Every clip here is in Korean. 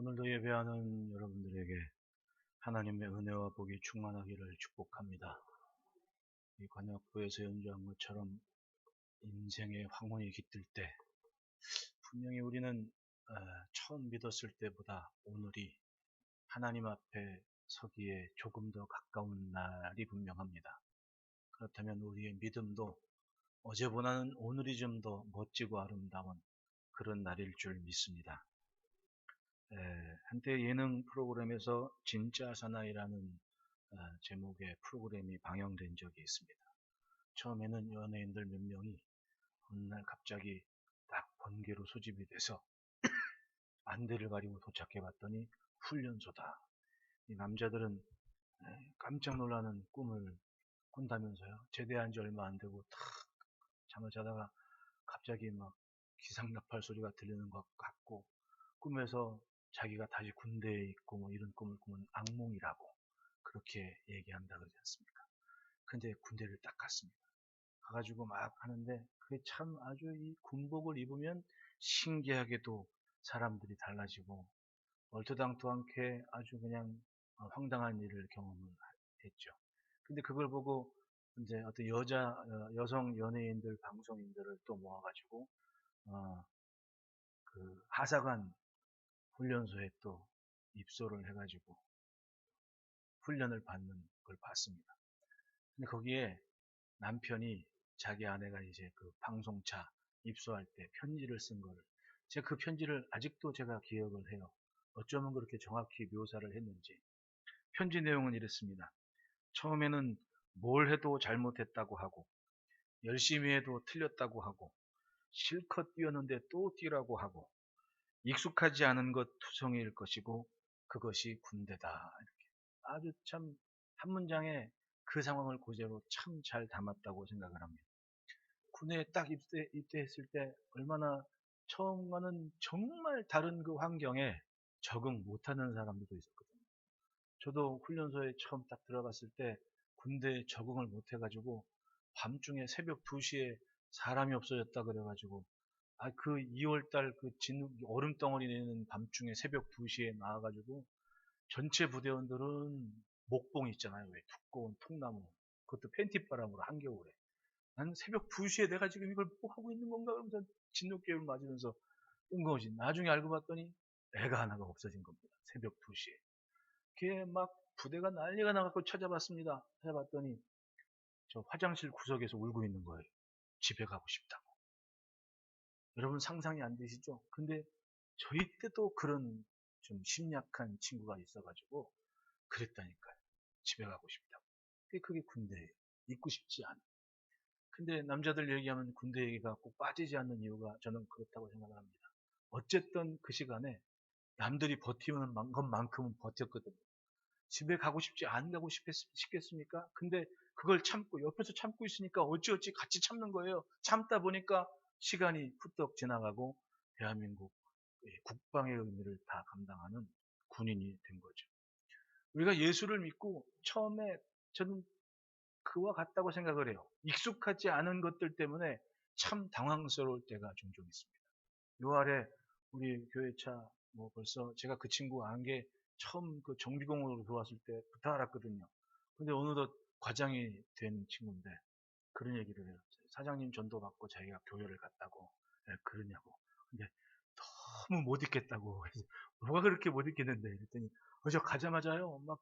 오늘도 예배하는 여러분들에게 하나님의 은혜와 복이 충만하기를 축복합니다. 이 관역부에서 연주한 것처럼 인생의 황혼이 깃들 때 분명히 우리는 처음 믿었을 때보다 오늘이 하나님 앞에 서기에 조금 더 가까운 날이 분명합니다. 그렇다면 우리의 믿음도 어제보다는 오늘이 좀 더 멋지고 아름다운 그런 날일 줄 믿습니다. 한때 예능 프로그램에서 진짜 사나이라는 제목의 프로그램이 방영된 적이 있습니다. 처음에는 연예인들 몇 명이 어느 날 갑자기 딱 번개로 소집이 돼서 안대를 가리고 도착해 봤더니 훈련소다. 이 남자들은 깜짝 놀라는 꿈을 꾼다면서요. 제대한 지 얼마 안 되고 탁 잠을 자다가 갑자기 막 기상나팔 소리가 들리는 것 같고 꿈에서 자기가 다시 군대에 있고 뭐 이런 꿈을 꾸면 악몽이라고 그렇게 얘기한다 그러지 않습니까? 근데 군대를 딱 갔습니다. 가가지고 막 하는데 그게 참 아주 이 군복을 입으면 신기하게도 사람들이 달라지고 얼토당토 않게 아주 그냥 황당한 일을 경험을 했죠. 근데 그걸 보고 이제 어떤 여성 연예인들, 방송인들을 또 모아가지고 그 하사관 훈련소에 또 입소를 해가지고 훈련을 받는 걸 봤습니다. 근데 거기에 남편이 자기 아내가 이제 그 방송차 입소할 때 편지를 쓴 거를 제가 그 편지를 아직도 제가 기억을 해요. 어쩌면 그렇게 정확히 묘사를 했는지. 편지 내용은 이랬습니다. 처음에는 뭘 해도 잘못했다고 하고 열심히 해도 틀렸다고 하고 실컷 뛰었는데 또 뛰라고 하고 익숙하지 않은 것 투성이일 것이고 그것이 군대다. 이렇게 아주 참 한 문장에 그 상황을 그대로 참 잘 담았다고 생각을 합니다. 군대에 딱 입대했을 때 얼마나 처음과는 정말 다른 그 환경에 적응 못하는 사람들도 있었거든요. 저도 훈련소에 처음 딱 들어갔을 때 군대에 적응을 못해가지고 밤중에 새벽 2시에 사람이 없어졌다 그래가지고 그 2월달 그 얼음 덩어리 내는 밤중에 새벽 2시에 나와가지고 전체 부대원들은 목봉 있잖아요. 왜 두꺼운 통나무. 그것도 팬티바람으로 한겨울에. 나는 새벽 2시에 내가 지금 이걸 뭐 하고 있는 건가? 그러면서 진돗개를 맞으면서 뜬금없이 나중에 알고 봤더니 애가 하나가 없어진 겁니다. 새벽 2시에. 걔 막 부대가 난리가 나갖고 찾아봤습니다. 찾아봤더니 저 화장실 구석에서 울고 있는 거예요. 집에 가고 싶다고. 여러분 상상이 안 되시죠? 근데 저희 때도 그런 좀 심약한 친구가 있어가지고 그랬다니까요. 집에 가고 싶다고. 그게 군대예요. 있고 싶지 않아. 근데 남자들 얘기하면 군대 얘기가 꼭 빠지지 않는 이유가 저는 그렇다고 생각을 합니다. 어쨌든 그 시간에 남들이 버티는 것만큼은 버텼거든요. 집에 가고 싶지 안 가고 싶겠습니까? 근데 그걸 참고 옆에서 참고 있으니까 어찌어찌 같이 참는 거예요. 참다 보니까 시간이 후떡 지나가고 대한민국 국방의 의미를 다 감당하는 군인이 된 거죠. 우리가 예수를 믿고 처음에 저는 그와 같다고 생각을 해요. 익숙하지 않은 것들 때문에 참 당황스러울 때가 종종 있습니다. 요 아래 우리 교회차 뭐 벌써 제가 그 친구 안 게 처음 그 정비공으로 들어왔을 때부터 알았거든요. 근데 어느덧 과장이 된 친구인데 그런 얘기를 해요. 사장님 전도 받고 자기가 교회를 갔다고 그러냐고. 근데 너무 못 있겠다고. 그래서 뭐가 그렇게 못 있겠는데 그랬더니 저 가자마자요 막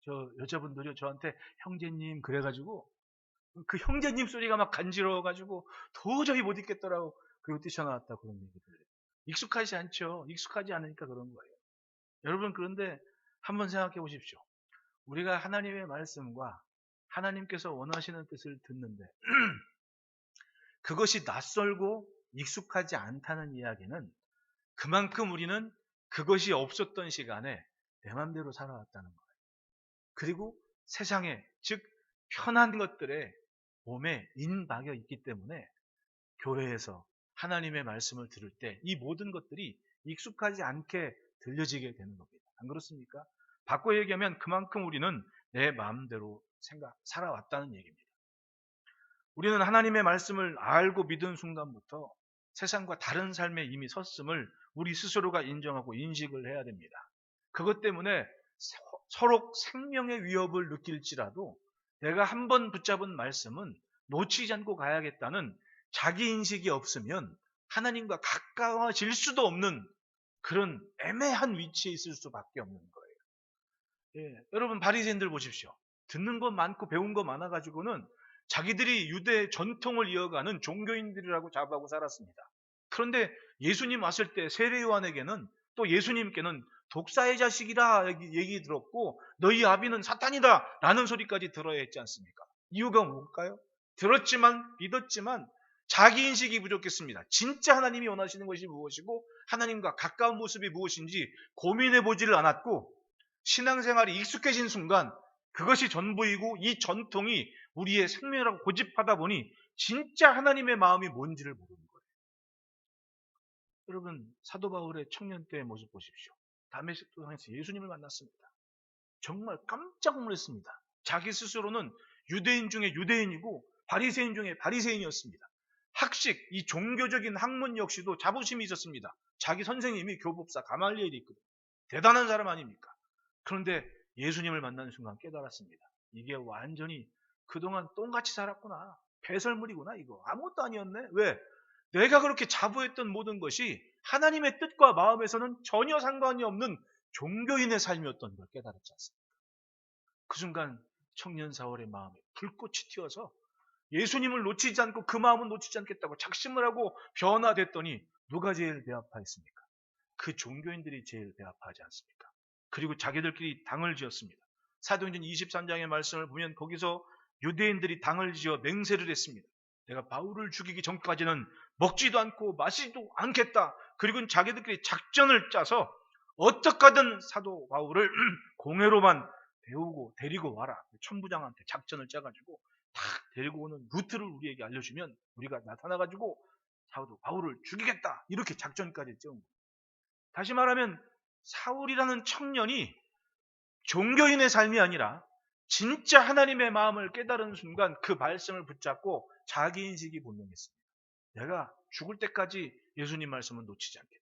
저 여자분들이 저한테 형제님 그래가지고 그 형제님 소리가 막 간지러워가지고 도저히 못 있겠더라고. 그리고 뛰쳐나왔다 그런 얘기를 해요. 익숙하지 않죠. 익숙하지 않으니까 그런 거예요. 여러분 그런데 한번 생각해 보십시오. 우리가 하나님의 말씀과 하나님께서 원하시는 뜻을 듣는데 그것이 낯설고 익숙하지 않다는 이야기는 그만큼 우리는 그것이 없었던 시간에 내 맘대로 살아왔다는 거예요. 그리고 세상에 즉 편한 것들에 몸에 인박여 있기 때문에 교회에서 하나님의 말씀을 들을 때 이 모든 것들이 익숙하지 않게 들려지게 되는 겁니다. 안 그렇습니까? 바꿔 얘기하면 그만큼 우리는 내 마음대로 살아왔다는 얘기입니다. 우리는 하나님의 말씀을 알고 믿은 순간부터 세상과 다른 삶에 이미 섰음을 우리 스스로가 인정하고 인식을 해야 됩니다. 그것 때문에 서로 생명의 위협을 느낄지라도 내가 한번 붙잡은 말씀은 놓치지 않고 가야겠다는 자기 인식이 없으면 하나님과 가까워질 수도 없는 그런 애매한 위치에 있을 수밖에 없는 거예요. 예, 여러분 바리새인들 보십시오. 듣는 것 많고 배운 것 많아가지고는 자기들이 유대 전통을 이어가는 종교인들이라고 자부하고 살았습니다. 그런데 예수님 왔을 때 세례 요한에게는 또 예수님께는 독사의 자식이라 얘기 들었고 너희 아비는 사탄이다 라는 소리까지 들어야 했지 않습니까? 이유가 뭘까요? 들었지만 믿었지만 자기 인식이 부족했습니다. 진짜 하나님이 원하시는 것이 무엇이고 하나님과 가까운 모습이 무엇인지 고민해 보지를 않았고 신앙생활이 익숙해진 순간 그것이 전부이고 이 전통이 우리의 생명이라고 고집하다 보니 진짜 하나님의 마음이 뭔지를 모르는 거예요. 여러분 사도 바울의 청년 때의 모습 보십시오. 다메섹 도상에서 예수님을 만났습니다. 정말 깜짝 놀랐습니다. 자기 스스로는 유대인 중에 유대인이고 바리새인 중에 바리새인이었습니다. 학식, 이 종교적인 학문 역시도 자부심이 있었습니다. 자기 선생님이 교법사 가말리엘이 있거든요. 대단한 사람 아닙니까? 그런데 예수님을 만나는 순간 깨달았습니다. 이게 완전히 그동안 똥같이 살았구나. 배설물이구나 이거. 아무것도 아니었네. 왜? 내가 그렇게 자부했던 모든 것이 하나님의 뜻과 마음에서는 전혀 상관이 없는 종교인의 삶이었던 걸 깨달았지 않습니까? 그 순간 청년 사울의 마음에 불꽃이 튀어서 예수님을 놓치지 않고 그 마음은 놓치지 않겠다고 작심을 하고 변화됐더니 누가 제일 배 아파했습니까? 그 종교인들이 제일 배 아파하지 않습니까? 그리고 자기들끼리 당을 지었습니다. 사도행전 23장의 말씀을 보면 거기서 유대인들이 당을 지어 맹세를 했습니다. 내가 바울을 죽이기 전까지는 먹지도 않고 마시지도 않겠다. 그리고 자기들끼리 작전을 짜서 어떻게든 사도 바울을 공회로만 배우고 데리고 와라. 천부장한테 작전을 짜가지고 딱 데리고 오는 루트를 우리에게 알려주면 우리가 나타나가지고 사도 바울을 죽이겠다. 이렇게 작전까지 짜온 거예요. 다시 말하면 사울이라는 청년이 종교인의 삶이 아니라 진짜 하나님의 마음을 깨달은 순간 그 말씀을 붙잡고 자기 인식이 분명했습니다. 내가 죽을 때까지 예수님 말씀은 놓치지 않겠다.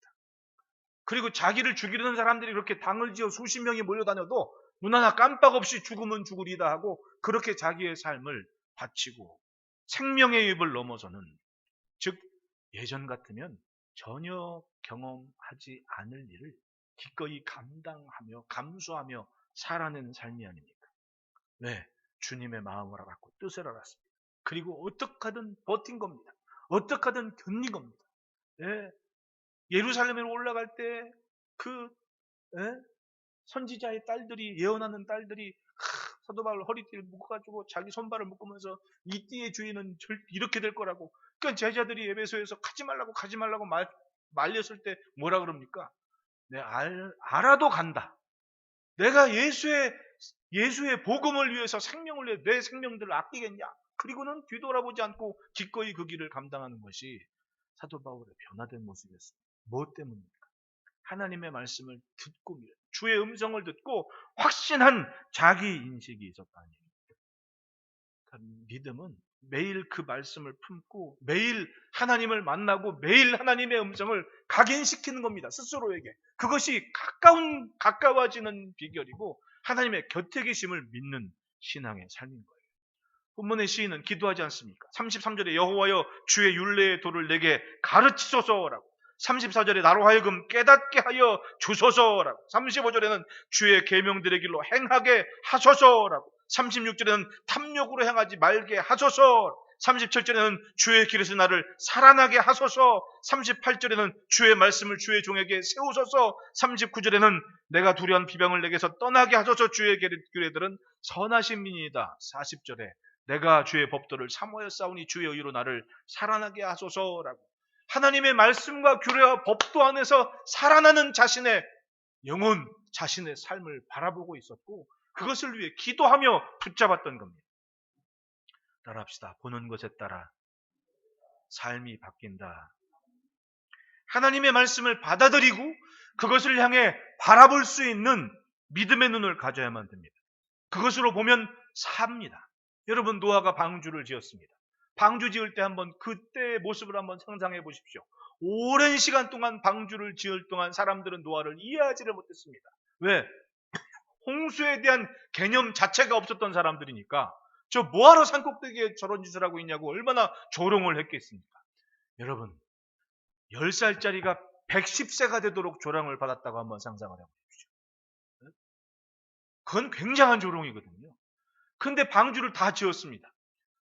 그리고 자기를 죽이려는 사람들이 그렇게 당을 지어 수십 명이 몰려다녀도 눈 하나 깜빡 없이 죽으면 죽으리다 하고 그렇게 자기의 삶을 바치고 생명의 입을 넘어서는, 즉 예전 같으면 전혀 경험하지 않을 일을 기꺼이 감당하며 감수하며 살아낸 삶이 아닙니까? 왜? 주님의 마음을 알았고 뜻을 알았습니다. 그리고 어떻게든 버틴 겁니다. 어떻게든 견딘 겁니다. 예. 예루살렘으로 올라갈 때 그 선지자의 딸들이, 예언하는 딸들이 사도 바울 허리띠를 묶어가지고 자기 손발을 묶으면서 이 띠의 주인은 이렇게 될 거라고. 그러니까 제자들이 에베소에서 가지 말라고 말렸을 때 뭐라 그럽니까? 알아도 간다. 내가 예수의 복음을 위해서 생명을 위해 내 생명들을 아끼겠냐? 그리고는 뒤돌아보지 않고 기꺼이 그 길을 감당하는 것이 사도 바울의 변화된 모습이었습니다. 무엇 때문입니까? 하나님의 말씀을 듣고 주의 음성을 듣고 확신한 자기 인식이 있었다는 얘기입니다. 그러니까 믿음은 매일 그 말씀을 품고 매일 하나님을 만나고 매일 하나님의 음성을 각인시키는 겁니다. 스스로에게. 그것이 가까워지는 비결이고 하나님의 곁에 계심을 믿는 신앙의 삶인 거예요. 본문의 시인은 기도하지 않습니까? 33절에 여호와여 주의 율례의 도를 내게 가르치소서라고, 34절에 나로 하여금 깨닫게 하여 주소서라고, 35절에는 주의 계명들의 길로 행하게 하소서라고, 36절에는 탐욕으로 행하지 말게 하소서, 37절에는 주의 길에서 나를 살아나게 하소서, 38절에는 주의 말씀을 주의 종에게 세우소서, 39절에는 내가 두려운 비방을 내게서 떠나게 하소서. 주의 규례들은 선하신 민이다. 40절에 내가 주의 법도를 사모하여 싸우니 주의 의로 나를 살아나게 하소서라고, 하나님의 말씀과 규례와 법도 안에서 살아나는 자신의 영혼, 자신의 삶을 바라보고 있었고 그것을 위해 기도하며 붙잡았던 겁니다. 따라합시다. 보는 것에 따라 삶이 바뀐다. 하나님의 말씀을 받아들이고 그것을 향해 바라볼 수 있는 믿음의 눈을 가져야만 됩니다. 그것으로 보면 삽니다. 여러분, 노아가 방주를 지었습니다. 방주 지을 때 한번 그때의 모습을 한번 상상해 보십시오. 오랜 시간 동안 방주를 지을 동안 사람들은 노아를 이해하지를 못했습니다. 왜? 홍수에 대한 개념 자체가 없었던 사람들이니까 저 뭐하러 산꼭대기에 저런 짓을 하고 있냐고 얼마나 조롱을 했겠습니까? 여러분, 10살짜리가 110세가 되도록 조롱을 받았다고 한번 상상을 해보십시오. 그건 굉장한 조롱이거든요. 근데 방주를 다 지었습니다.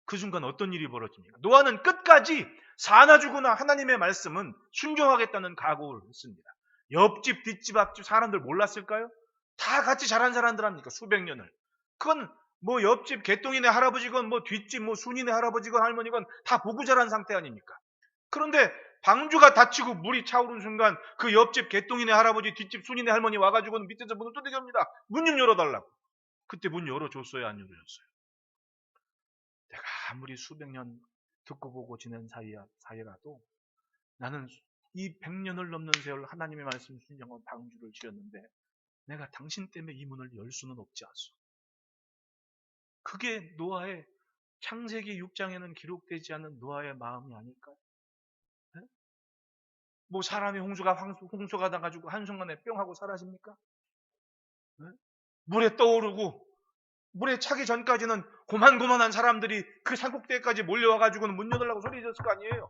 그 순간 어떤 일이 벌어집니까? 노아는 끝까지 사나주구나 하나님의 말씀은 순종하겠다는 각오를 했습니다. 옆집, 뒷집, 앞집 사람들 몰랐을까요? 다 같이 자란 사람들 합니까? 수백 년을. 그건 뭐 옆집 개똥이네 할아버지건 뭐 뒷집 뭐 순이네 할아버지건 할머니건 다 보고 자란 상태 아닙니까? 그런데 방주가 닫히고 물이 차오른 순간 그 옆집 개똥이네 할아버지, 뒷집 순이네 할머니 와가지고는 밑에서 문을 두드립니다. 문 좀 열어달라고. 그때 문 열어줬어요? 안 열어줬어요? 내가 아무리 수백 년 듣고 보고 지낸 사이라도 나는 이 100년을 넘는 세월 하나님의 말씀 순종한 방주를 지었는데 내가 당신 때문에 이 문을 열 수는 없지 않소. 그게 노아의 창세기 6장에는 기록되지 않은 노아의 마음이 아닐까요? 네? 뭐 사람이 홍수가 나가지고 한순간에 뿅 하고 사라집니까? 네? 물에 떠오르고 물에 차기 전까지는 고만고만한 사람들이 그 산꼭대기까지 몰려와가지고는 문 열어달라고 소리 졌을 거 아니에요.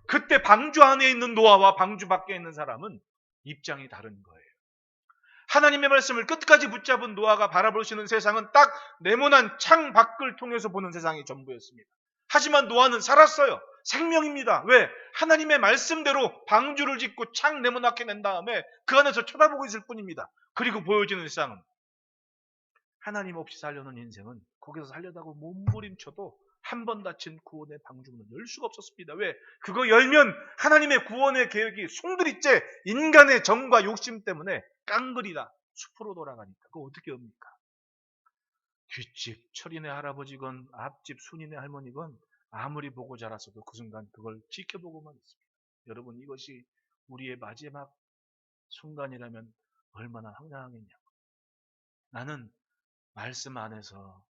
그때 방주 안에 있는 노아와 방주 밖에 있는 사람은 입장이 다른 거예요. 하나님의 말씀을 끝까지 붙잡은 노아가 바라보시는 세상은 딱 네모난 창 밖을 통해서 보는 세상이 전부였습니다. 하지만 노아는 살았어요. 생명입니다. 왜? 하나님의 말씀대로 방주를 짓고 창 네모나게 낸 다음에 그 안에서 쳐다보고 있을 뿐입니다. 그리고 보여지는 세상은 하나님 없이 살려는 인생은 거기서 살려다고 몸부림쳐도 한 번 닫힌 구원의 방주문을 열 수가 없었습니다. 왜? 그거 열면 하나님의 구원의 계획이 송두리째 인간의 정과 욕심 때문에 깡그리다 숲으로 돌아가니까 그거 어떻게 합니까? 뒷집 철이네 할아버지건 앞집 순이네 할머니건 아무리 보고 자랐어도 그 순간 그걸 지켜보고만 있습니다. 여러분, 이것이 우리의 마지막 순간이라면 얼마나 황당하겠냐고. 나는 말씀 안에서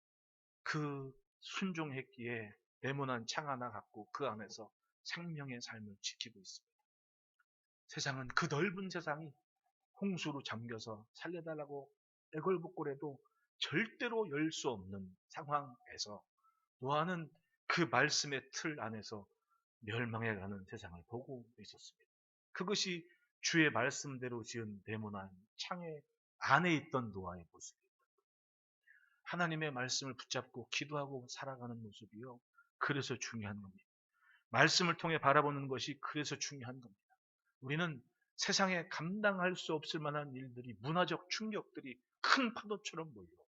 그 순종했기에 네모난 창 하나 갖고 그 안에서 생명의 삶을 지키고 있습니다. 세상은 그 넓은 세상이 홍수로 잠겨서 살려달라고 애걸복걸해도 절대로 열 수 없는 상황에서 노아는 그 말씀의 틀 안에서 멸망해가는 세상을 보고 있었습니다. 그것이 주의 말씀대로 지은 네모난 창의 안에 있던 노아의 모습입니다. 하나님의 말씀을 붙잡고 기도하고 살아가는 모습이요. 그래서 중요한 겁니다. 말씀을 통해 바라보는 것이 그래서 중요한 겁니다. 우리는 세상에 감당할 수 없을 만한 일들이, 문화적 충격들이 큰 파도처럼 몰려옵니다.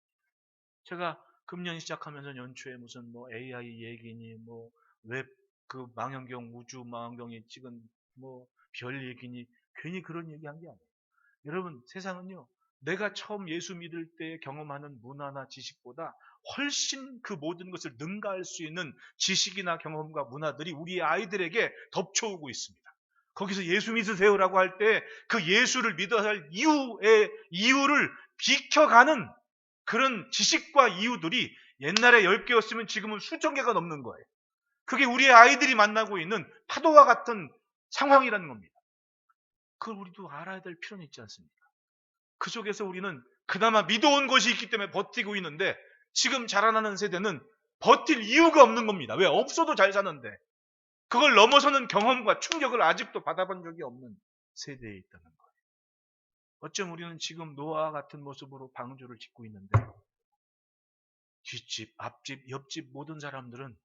제가 금년 시작하면서 연초에 무슨 뭐 AI 얘기니 뭐 웹 그 망원경 우주 망원경이 찍은 뭐 별 얘기니 괜히 그런 얘기한 게 아니에요. 여러분, 세상은요, 내가 처음 예수 믿을 때 경험하는 문화나 지식보다 훨씬 그 모든 것을 능가할 수 있는 지식이나 경험과 문화들이 우리 아이들에게 덮쳐오고 있습니다. 거기서 예수 믿으세요라고 할 때 그 예수를 믿어야 할 이유를 비켜가는 그런 지식과 이유들이 옛날에 10개였으면 지금은 수천 개가 넘는 거예요. 그게 우리의 아이들이 만나고 있는 파도와 같은 상황이라는 겁니다. 그걸 우리도 알아야 될 필요는 있지 않습니까? 그 속에서 우리는 그나마 믿어온 것이 있기 때문에 버티고 있는데 지금 자라나는 세대는 버틸 이유가 없는 겁니다. 왜? 없어도 잘 사는데. 그걸 넘어서는 경험과 충격을 아직도 받아본 적이 없는 세대에 있다는 거예요. 어쩜 우리는 지금 노아와 같은 모습으로 방주를 짓고 있는데 뒷집, 앞집, 옆집 모든 사람들은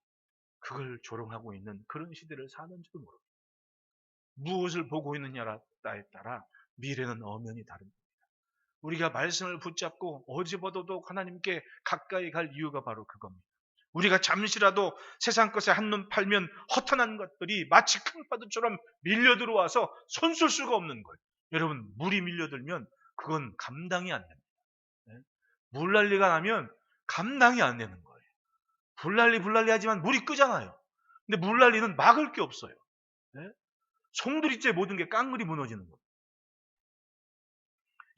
그걸 조롱하고 있는 그런 시대를 사는지도 모릅니다. 무엇을 보고 있느냐에 따라 미래는 엄연히 다릅니다. 우리가 말씀을 붙잡고 어디보다도 하나님께 가까이 갈 이유가 바로 그겁니다. 우리가 잠시라도 세상 것에 한눈 팔면 허탄한 것들이 마치 큰 파도처럼 밀려 들어와서 손쓸 수가 없는 거예요. 여러분, 물이 밀려들면 그건 감당이 안 됩니다. 물난리가 나면 감당이 안 되는 거예요. 불난리 하지만 물이 끄잖아요. 근데 물난리는 막을 게 없어요. 송두리째 모든 게 깡그리 무너지는 거예요.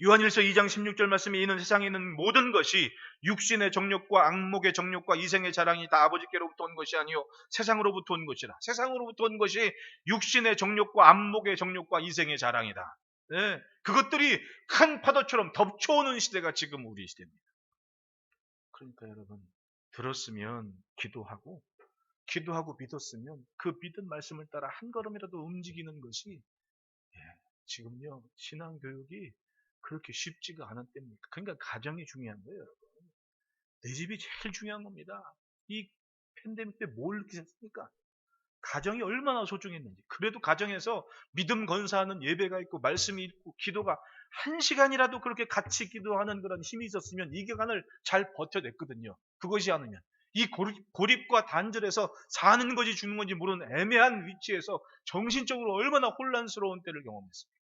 요한일서 2장 16절 말씀에 이는 세상에 있는 모든 것이 육신의 정욕과 악목의 정욕과 이생의 자랑이 다 아버지께로부터 온 것이 아니요 세상으로부터 온 것이라. 세상으로부터 온 것이 육신의 정욕과 악목의 정욕과 이생의 자랑이다. 네, 그것들이 큰 파도처럼 덮쳐오는 시대가 지금 우리 시대입니다. 그러니까 여러분, 들었으면 기도하고 믿었으면 그 믿은 말씀을 따라 한 걸음이라도 움직이는 것이, 지금요 신앙교육이 그렇게 쉽지가 않은 때입니다. 그러니까 가정이 중요한 거예요, 여러분. 내 집이 제일 중요한 겁니다. 이 팬데믹 때 뭘 느끼셨습니까? 가정이 얼마나 소중했는지. 그래도 가정에서 믿음 건사하는 예배가 있고 말씀이 있고 기도가 1시간이라도 그렇게 같이 기도하는 그런 힘이 있었으면 이 기간을 잘 버텨냈거든요. 그것이 않으면 이 고립과 단절에서 사는 건지 죽는 건지 모르는 애매한 위치에서 정신적으로 얼마나 혼란스러운 때를 경험했습니까?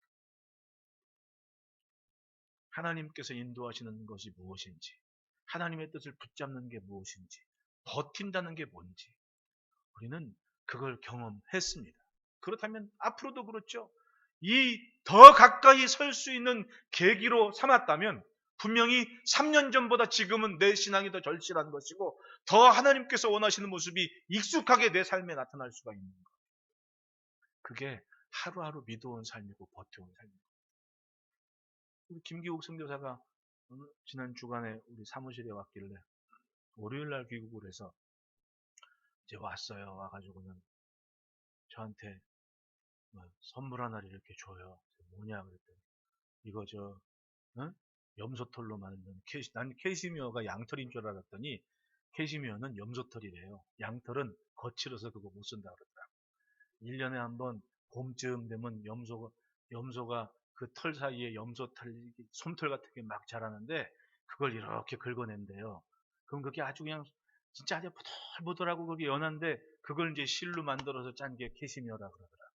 하나님께서 인도하시는 것이 무엇인지, 하나님의 뜻을 붙잡는 게 무엇인지, 버틴다는 게 뭔지 우리는 그걸 경험했습니다. 그렇다면 앞으로도 그렇죠. 이 더 가까이 설 수 있는 계기로 삼았다면 분명히 3년 전보다 지금은 내 신앙이 더 절실한 것이고 더 하나님께서 원하시는 모습이 익숙하게 내 삶에 나타날 수가 있는 것. 그게 하루하루 믿어온 삶이고 버텨온 삶입니다. 우리 김기욱 선교사가 지난 주간에 우리 사무실에 왔길래 월요일날 귀국을 해서 이제 왔어요. 와가지고는 저한테 선물 하나를 이렇게 줘요. 뭐냐 그랬더니 이거 응? 염소털로 만든 난 캐시미어가 양털인 줄 알았더니 캐시미어는 염소털이래요. 양털은 거칠어서 그거 못 쓴다 그러더라고. 1년에 한번 봄쯤 되면 염소가 그 털 사이에 염소털 솜털 같은 게 막 자라는데 그걸 이렇게 긁어낸대요. 그럼 그게 아주 그냥 진짜 아주 보들보들하고 그게 연한데 그걸 이제 실로 만들어서 짠 게 캐시미어라 그러더라고.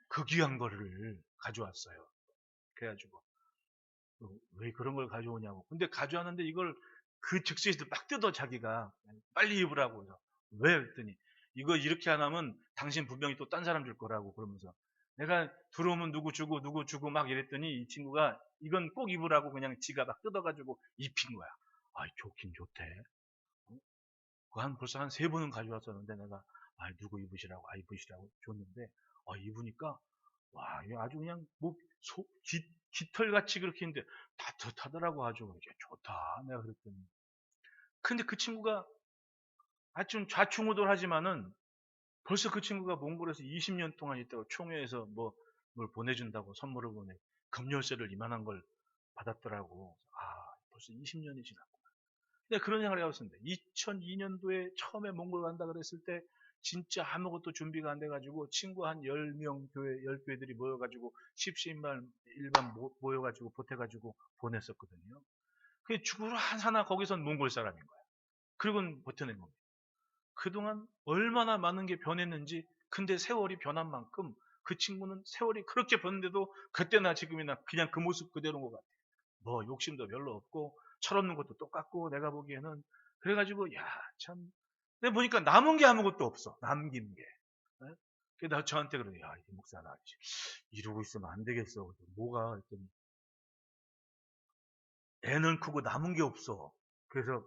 그 귀한 거를 가져왔어요. 그래가지고 왜 그런 걸 가져오냐고. 근데 가져왔는데 이걸 그 즉시에서 막 뜯어 자기가 빨리 입으라고 해서 왜 그랬더니 이거 이렇게 안 하면 당신 분명히 또 딴 사람 줄 거라고 그러면서 내가 들어오면 누구 주고 막 이랬더니 이 친구가 이건 꼭 입으라고 그냥 지가 막 뜯어가지고 입힌 거야. 아, 좋긴 좋대. 벌써 한 3번은 가져왔었는데 내가 누구 입으시라고 입으시라고 줬는데 입으니까 와, 이거 아주 그냥 뭐 깃털같이 그렇게 있는데 따뜻하더라고. 아주 이게 좋다 내가 그랬더니. 근데 그 친구가 좀 좌충우돌하지만은 벌써 그 친구가 몽골에서 20년 동안 있다가 총회에서 뭘 보내준다고 선물을 금열쇠를 이만한 걸 받았더라고. 벌써 20년이 지났고. 근데 그런 생각을 해봤습니다. 2002년도에 처음에 몽골 간다 그랬을 때 진짜 아무것도 준비가 안 돼가지고 친구 한 10명 교회 10교회들이 모여가지고 십시일반 모여가지고 보태가지고 보냈었거든요. 그게 죽으러 하나 거기선 몽골 사람인 거야. 그리고는 버텨낸 겁니다. 그동안 얼마나 많은 게 변했는지. 근데 세월이 변한 만큼 그 친구는 세월이 그렇게 변했는데도 그때나 지금이나 그냥 그 모습 그대로인 것 같아요. 뭐 욕심도 별로 없고 철없는 것도 똑같고 내가 보기에는. 그래가지고 참 근데 보니까 남은 게 아무것도 없어. 남긴 게. 네? 그래서 저한테 그러네. 이 목사 나 이러고 있으면 안 되겠어. 뭐가 했더니 애는 크고 남은 게 없어. 그래서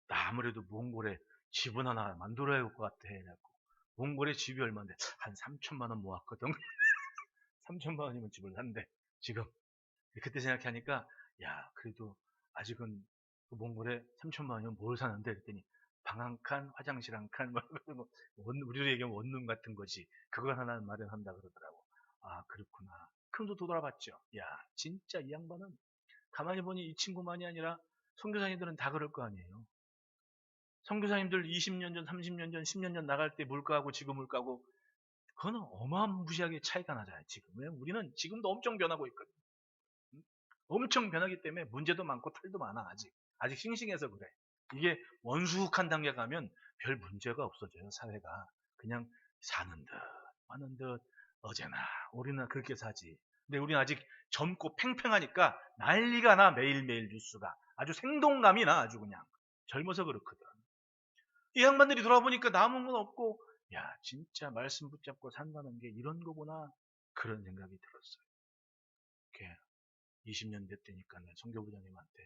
나 아무래도 몽골에 집은 하나 만들어야 할 것 같아. 그래갖고 몽골에 집이 얼마인데 한 3천만 원 모았거든. 3천만 원이면 집을 산대 지금. 그때 생각하니까 그래도 아직은 그 몽골에 3천만 원이면 뭘 사는데 그랬더니 방 한 칸, 화장실 한 칸, 우리로 얘기하면 원룸 같은 거지. 그거 하나 마련한다 그러더라고. 그렇구나. 그럼 또 돌아봤죠. 진짜 이 양반은 가만히 보니 이 친구만이 아니라 선교사님들은 다 그럴 거 아니에요. 선교사님들 20년 전, 30년 전, 10년 전 나갈 때 물가하고 지금 물가하고 그거는 어마무시하게 차이가 나잖아요. 지금. 왜냐면 우리는 지금도 엄청 변하고 있거든요. 엄청 변하기 때문에 문제도 많고 탈도 많아. 아직 싱싱해서 그래. 이게 원숙한 단계 가면 별 문제가 없어져요. 사회가 그냥 사는 듯 마는 듯 어제나 우리는 그렇게 사지. 근데 우리는 아직 젊고 팽팽하니까 난리가 나. 매일매일 뉴스가 아주 생동감이 나. 아주 그냥 젊어서 그렇거든. 이 양반들이 돌아보니까 남은 건 없고 진짜 말씀 붙잡고 산다는 게 이런 거구나. 그런 생각이 들었어요. 20년 됐다니까 내가 선교부장님한테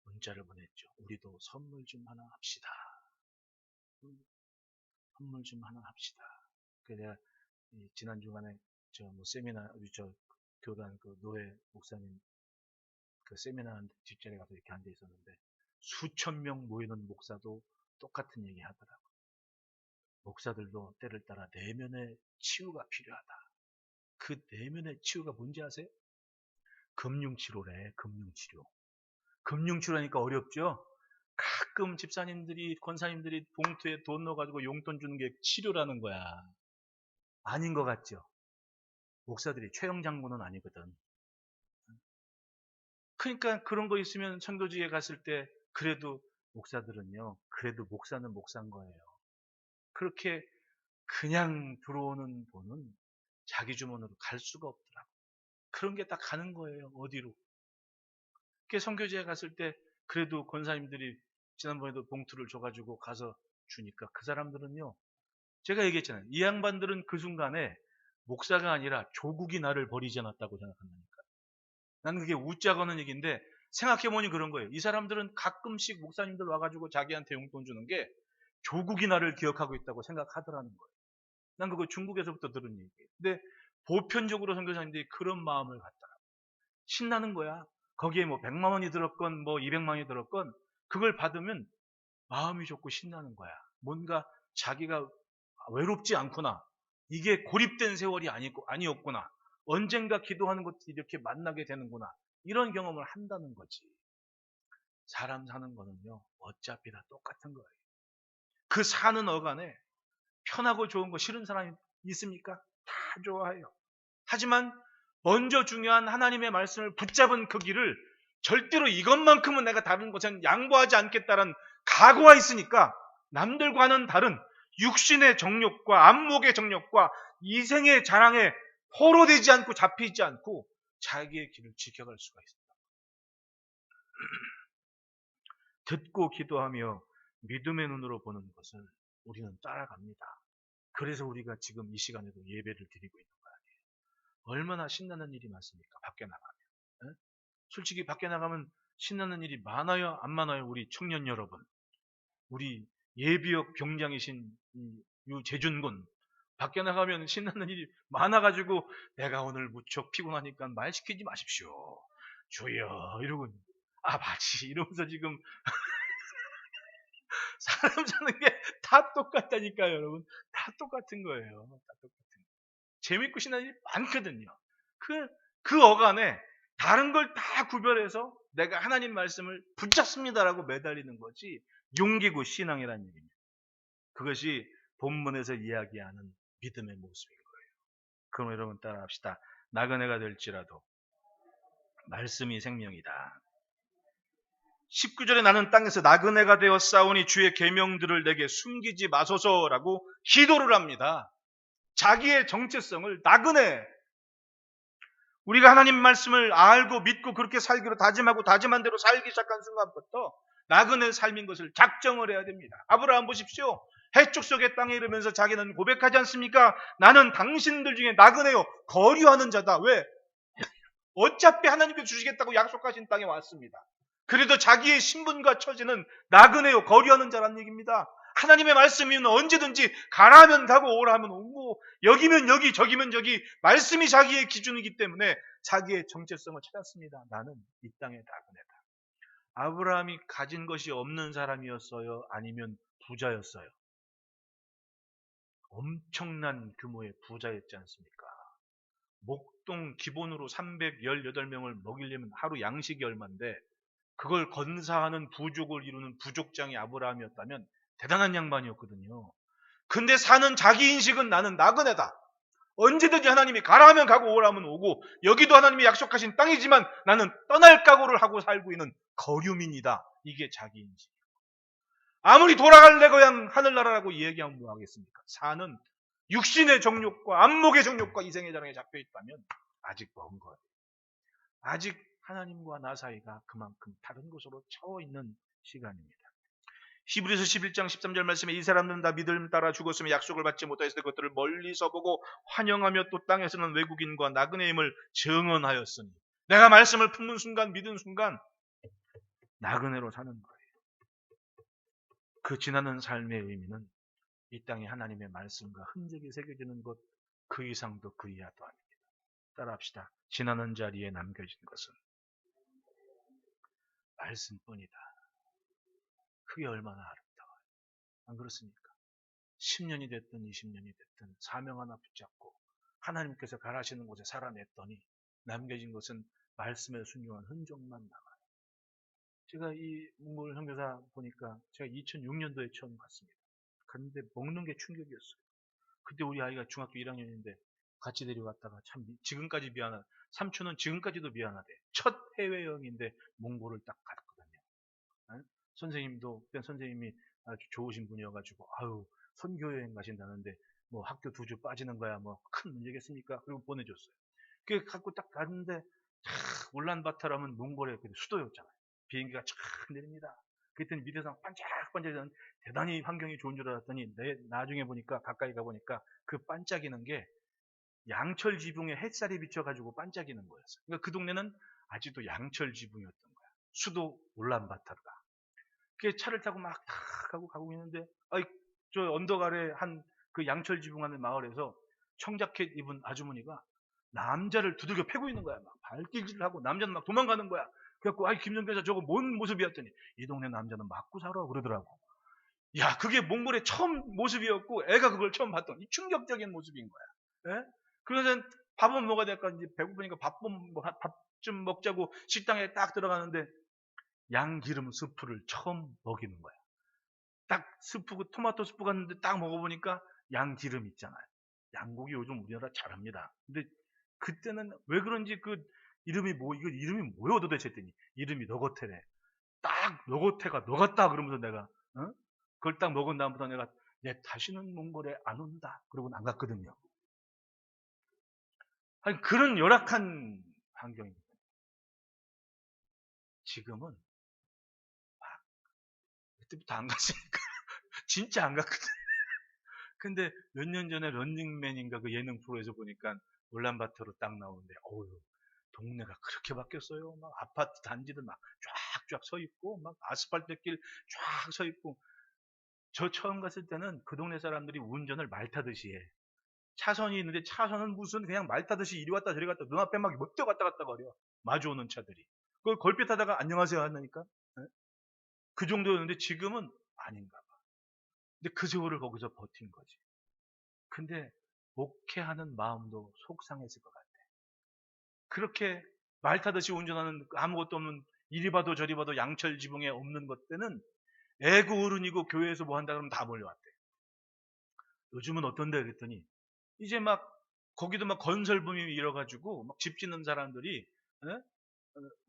문자를 보냈죠. 우리도 선물 좀 하나 합시다. 선물 좀 하나 합시다. 그래서 내가 지난 주간에 세미나 우리 교단 그 노예 목사님 그 세미나 뒷자리에 가서 이렇게 앉아 있었는데 수천 명 모이는 목사도 똑같은 얘기 하더라고요. 목사들도 때를 따라 내면의 치유가 필요하다. 그 내면의 치유가 뭔지 아세요? 금융치료래, 금융치료. 금융치료하니까 어렵죠? 가끔 집사님들이, 권사님들이 봉투에 돈 넣어가지고 용돈 주는 게 치료라는 거야. 아닌 것 같죠? 목사들이 최영 장군은 아니거든. 그러니까 그런 거 있으면 선교지에 갔을 때 그래도 목사들은요. 그래도 목사는 목사인 거예요. 그렇게 그냥 들어오는 돈은 자기 주머니로 갈 수가 없더라고. 그런 게 딱 가는 거예요. 어디로. 그게 선교지에 갔을 때 그래도 권사님들이 지난번에도 봉투를 줘가지고 가서 주니까 그 사람들은요. 제가 얘기했잖아요. 이 양반들은 그 순간에 목사가 아니라 조국이 나를 버리지 않았다고 생각한다니까. 나는 그게 웃자고는 얘기인데 생각해보니 그런 거예요. 이 사람들은 가끔씩 목사님들 와가지고 자기한테 용돈 주는 게 조국이 나를 기억하고 있다고 생각하더라는 거예요. 난 그거 중국에서부터 들은 얘기예요. 근데 보편적으로 선교사님들이 그런 마음을 갖더라고요. 신나는 거야. 거기에 뭐 100만 원이 들었건 뭐 200만 원이 들었건 그걸 받으면 마음이 좋고 신나는 거야. 뭔가 자기가 외롭지 않구나. 이게 고립된 세월이 아니었구나. 언젠가 기도하는 것들이 이렇게 만나게 되는구나. 이런 경험을 한다는 거지. 사람 사는 거는요. 어차피 다 똑같은 거예요. 그 사는 어간에 편하고 좋은 거 싫은 사람이 있습니까? 다 좋아해요. 하지만 먼저 중요한 하나님의 말씀을 붙잡은 그 길을 절대로 이것만큼은 내가 다른 것은 양보하지 않겠다는 각오가 있으니까 남들과는 다른 육신의 정욕과 안목의 정욕과 이생의 자랑에 포로되지 않고 잡히지 않고 자기의 길을 지켜갈 수가 있습니다. 듣고 기도하며 믿음의 눈으로 보는 것을 우리는 따라갑니다. 그래서 우리가 지금 이 시간에도 예배를 드리고 있는 거 아니에요. 얼마나 신나는 일이 많습니까? 밖에 나가면. 네? 솔직히 밖에 나가면 신나는 일이 많아요? 안 많아요? 우리 청년 여러분. 우리 예비역 병장이신 유재준군. 밖에 나가면 신나는 일이 많아가지고 내가 오늘 무척 피곤하니까 말 시키지 마십시오. 주여 이러고 아바지 이러면서 지금 사람 사는 게 다 똑같다니까요, 여러분. 다 똑같은 거예요. 다 똑같은 거. 재밌고 신나는 일이 많거든요. 그 어간에 다른 걸 다 구별해서 내가 하나님 말씀을 붙잡습니다라고 매달리는 것이 용기고 신앙이라는 얘기입니다. 그것이 본문에서 이야기하는 믿음의 모습인 거예요. 그럼 여러분 따라합시다. 나그네가 될지라도 말씀이 생명이다. 19절에 나는 땅에서 나그네가 되어 싸우니 주의 계명들을 내게 숨기지 마소서라고 기도를 합니다. 자기의 정체성을 나그네, 우리가 하나님 말씀을 알고 믿고 그렇게 살기로 다짐하고 다짐한 대로 살기 시작한 순간부터 나그네 삶인 것을 작정을 해야 됩니다. 아브라함 보십시오. 해축속의 땅에 이르면서 자기는 고백하지 않습니까? 나는 당신들 중에 나그네요 거류하는 자다. 왜? 어차피 하나님께 주시겠다고 약속하신 땅에 왔습니다. 그래도 자기의 신분과 처지는 나그네요 거류하는 자라는 얘기입니다. 하나님의 말씀이면 언제든지 가라면 가고 오라면 오고 여기면 여기 저기면 저기 말씀이 자기의 기준이기 때문에 자기의 정체성을 찾았습니다. 나는 이 땅의 나그네다. 아브라함이 가진 것이 없는 사람이었어요? 아니면 부자였어요? 엄청난 규모의 부자였지 않습니까? 목동 기본으로 318명을 먹이려면 하루 양식이 얼마인데 그걸 건사하는 부족을 이루는 부족장이 아브라함이었다면 대단한 양반이었거든요. 근데 사는 자기 인식은 나는 나그네다. 언제든지 하나님이 가라 하면 가고 오라 하면 오고 여기도 하나님이 약속하신 땅이지만 나는 떠날 각오를 하고 살고 있는 거류민이다. 이게 자기 인식. 아무리 돌아갈래 그냥 하늘나라라고 얘기하면 뭐 하겠습니까? 사는 육신의 정욕과 안목의 정욕과 이생의 자랑에 잡혀 있다면 아직 먼 거예요. 아직 하나님과 나 사이가 그만큼 다른 곳으로 처해 있는 시간입니다. 히브리서 11장 13절 말씀에 이 사람들은 다 믿음 따라 죽었으며 약속을 받지 못하였을 때 그것들을 멀리서 보고 환영하며 또 땅에서는 외국인과 나그네임을 증언하였으니 내가 말씀을 품는 순간, 믿은 순간 나그네로 사는 거예요. 그 지나는 삶의 의미는 이 땅에 하나님의 말씀과 흔적이 새겨지는 것, 그 이상도 그 이하도 아닙니다. 따라합시다. 지나는 자리에 남겨진 것은 말씀뿐이다. 그게 얼마나 아름다워요. 안 그렇습니까? 10년이 됐든 20년이 됐든 사명 하나 붙잡고 하나님께서 가라시는 곳에 살아냈더니 남겨진 것은 말씀에 순종한 흔적만 남아요. 제가 이 몽골 선교사 보니까 제가 2006년도에 처음 갔습니다. 갔는데 먹는 게 충격이었어요. 그때 우리 아이가 중학교 1학년인데 같이 데려갔다가 참 지금까지 미안하다. 삼촌은 지금까지도 미안하대. 첫 해외여행인데 몽골을 딱 갔거든요. 예? 선생님도 그때 선생님이 아주 좋으신 분이어가지고 아유 선교여행 가신다는데 뭐 학교 2주 빠지는 거야 뭐 큰 문제겠습니까? 그리고 보내줬어요. 그 갖고 딱 갔는데 울란바토르는 몽골의 그 수도였잖아요. 비행기가 쫙 내립니다. 그랬더니 밑에서 반짝반짝이던 대단히 환경이 좋은 줄 알았더니 나중에 보니까 가까이 가보니까 그 반짝이는 게 양철 지붕에 햇살이 비쳐가지고 반짝이는 거였어요. 그러니까 그 동네는 아직도 양철 지붕이었던 거야. 수도 울란바토르가. 그 차를 타고 막 탁 하고 가고 있는데 저 언덕 아래 한 그 양철 지붕 하는 마을에서 청자켓 입은 아주머니가 남자를 두들겨 패고 있는 거야. 막 발길질을 하고 남자는 막 도망가는 거야. 그래갖고 김정교사 저거 뭔 모습이었더니 이 동네 남자는 맞고 살아 그러더라고. 야 그게 몽골의 처음 모습이었고 애가 그걸 처음 봤던 이 충격적인 모습인 거야. 예? 그래서 밥은 먹어야 될까 이제 배고프니까 밥 좀 먹자고 식당에 딱 들어가는데 양기름 스프를 처음 먹이는 거야. 딱 스프, 토마토 스프 갔는데 딱 먹어보니까 양기름 있잖아요. 양고기 요즘 우리나라 잘합니다. 근데 그때는 왜 그런지 그 이름이 이거 이름이 뭐예요 도대체 했더니 이름이 너거테래. 딱 너거테가 녹았다 그러면서 내가, 그걸 딱 먹은 다음부터 내가 다시는 몽골에 안 온다. 그러고는 안 갔거든요. 아니, 그런 열악한 환경입니다. 지금은 그때부터 안 갔으니까 진짜 안 갔거든. 근데 몇 년 전에 런닝맨인가 그 예능 프로에서 보니까 울란바토르 딱 나오는데 어우 동네가 그렇게 바뀌었어요. 막 아파트 단지들 막 쫙쫙 서 있고 막 아스팔트 길 쫙 서 있고 저 처음 갔을 때는 그 동네 사람들이 운전을 말 타듯이 해. 차선이 있는데 차선은 무슨 그냥 말 타듯이 이리 왔다 저리 갔다 눈앞에 막 멋져 왔다 갔다 거려. 마주오는 차들이. 그걸 걸핏하다가 안녕하세요 하니까 그 정도였는데 지금은 아닌가 봐. 근데 그 세월을 거기서 버틴 거지. 근데 목회하는 마음도 속상했을 것 같아. 그렇게 말 타듯이 운전하는 아무것도 없는 이리 봐도 저리 봐도 양철 지붕에 없는 것 때는 애고 어른이고 교회에서 뭐 한다 그러면 다 몰려왔대. 요즘은 어떤데 그랬더니 이제 막 거기도 막 건설붐이 일어가지고 막 집 짓는 사람들이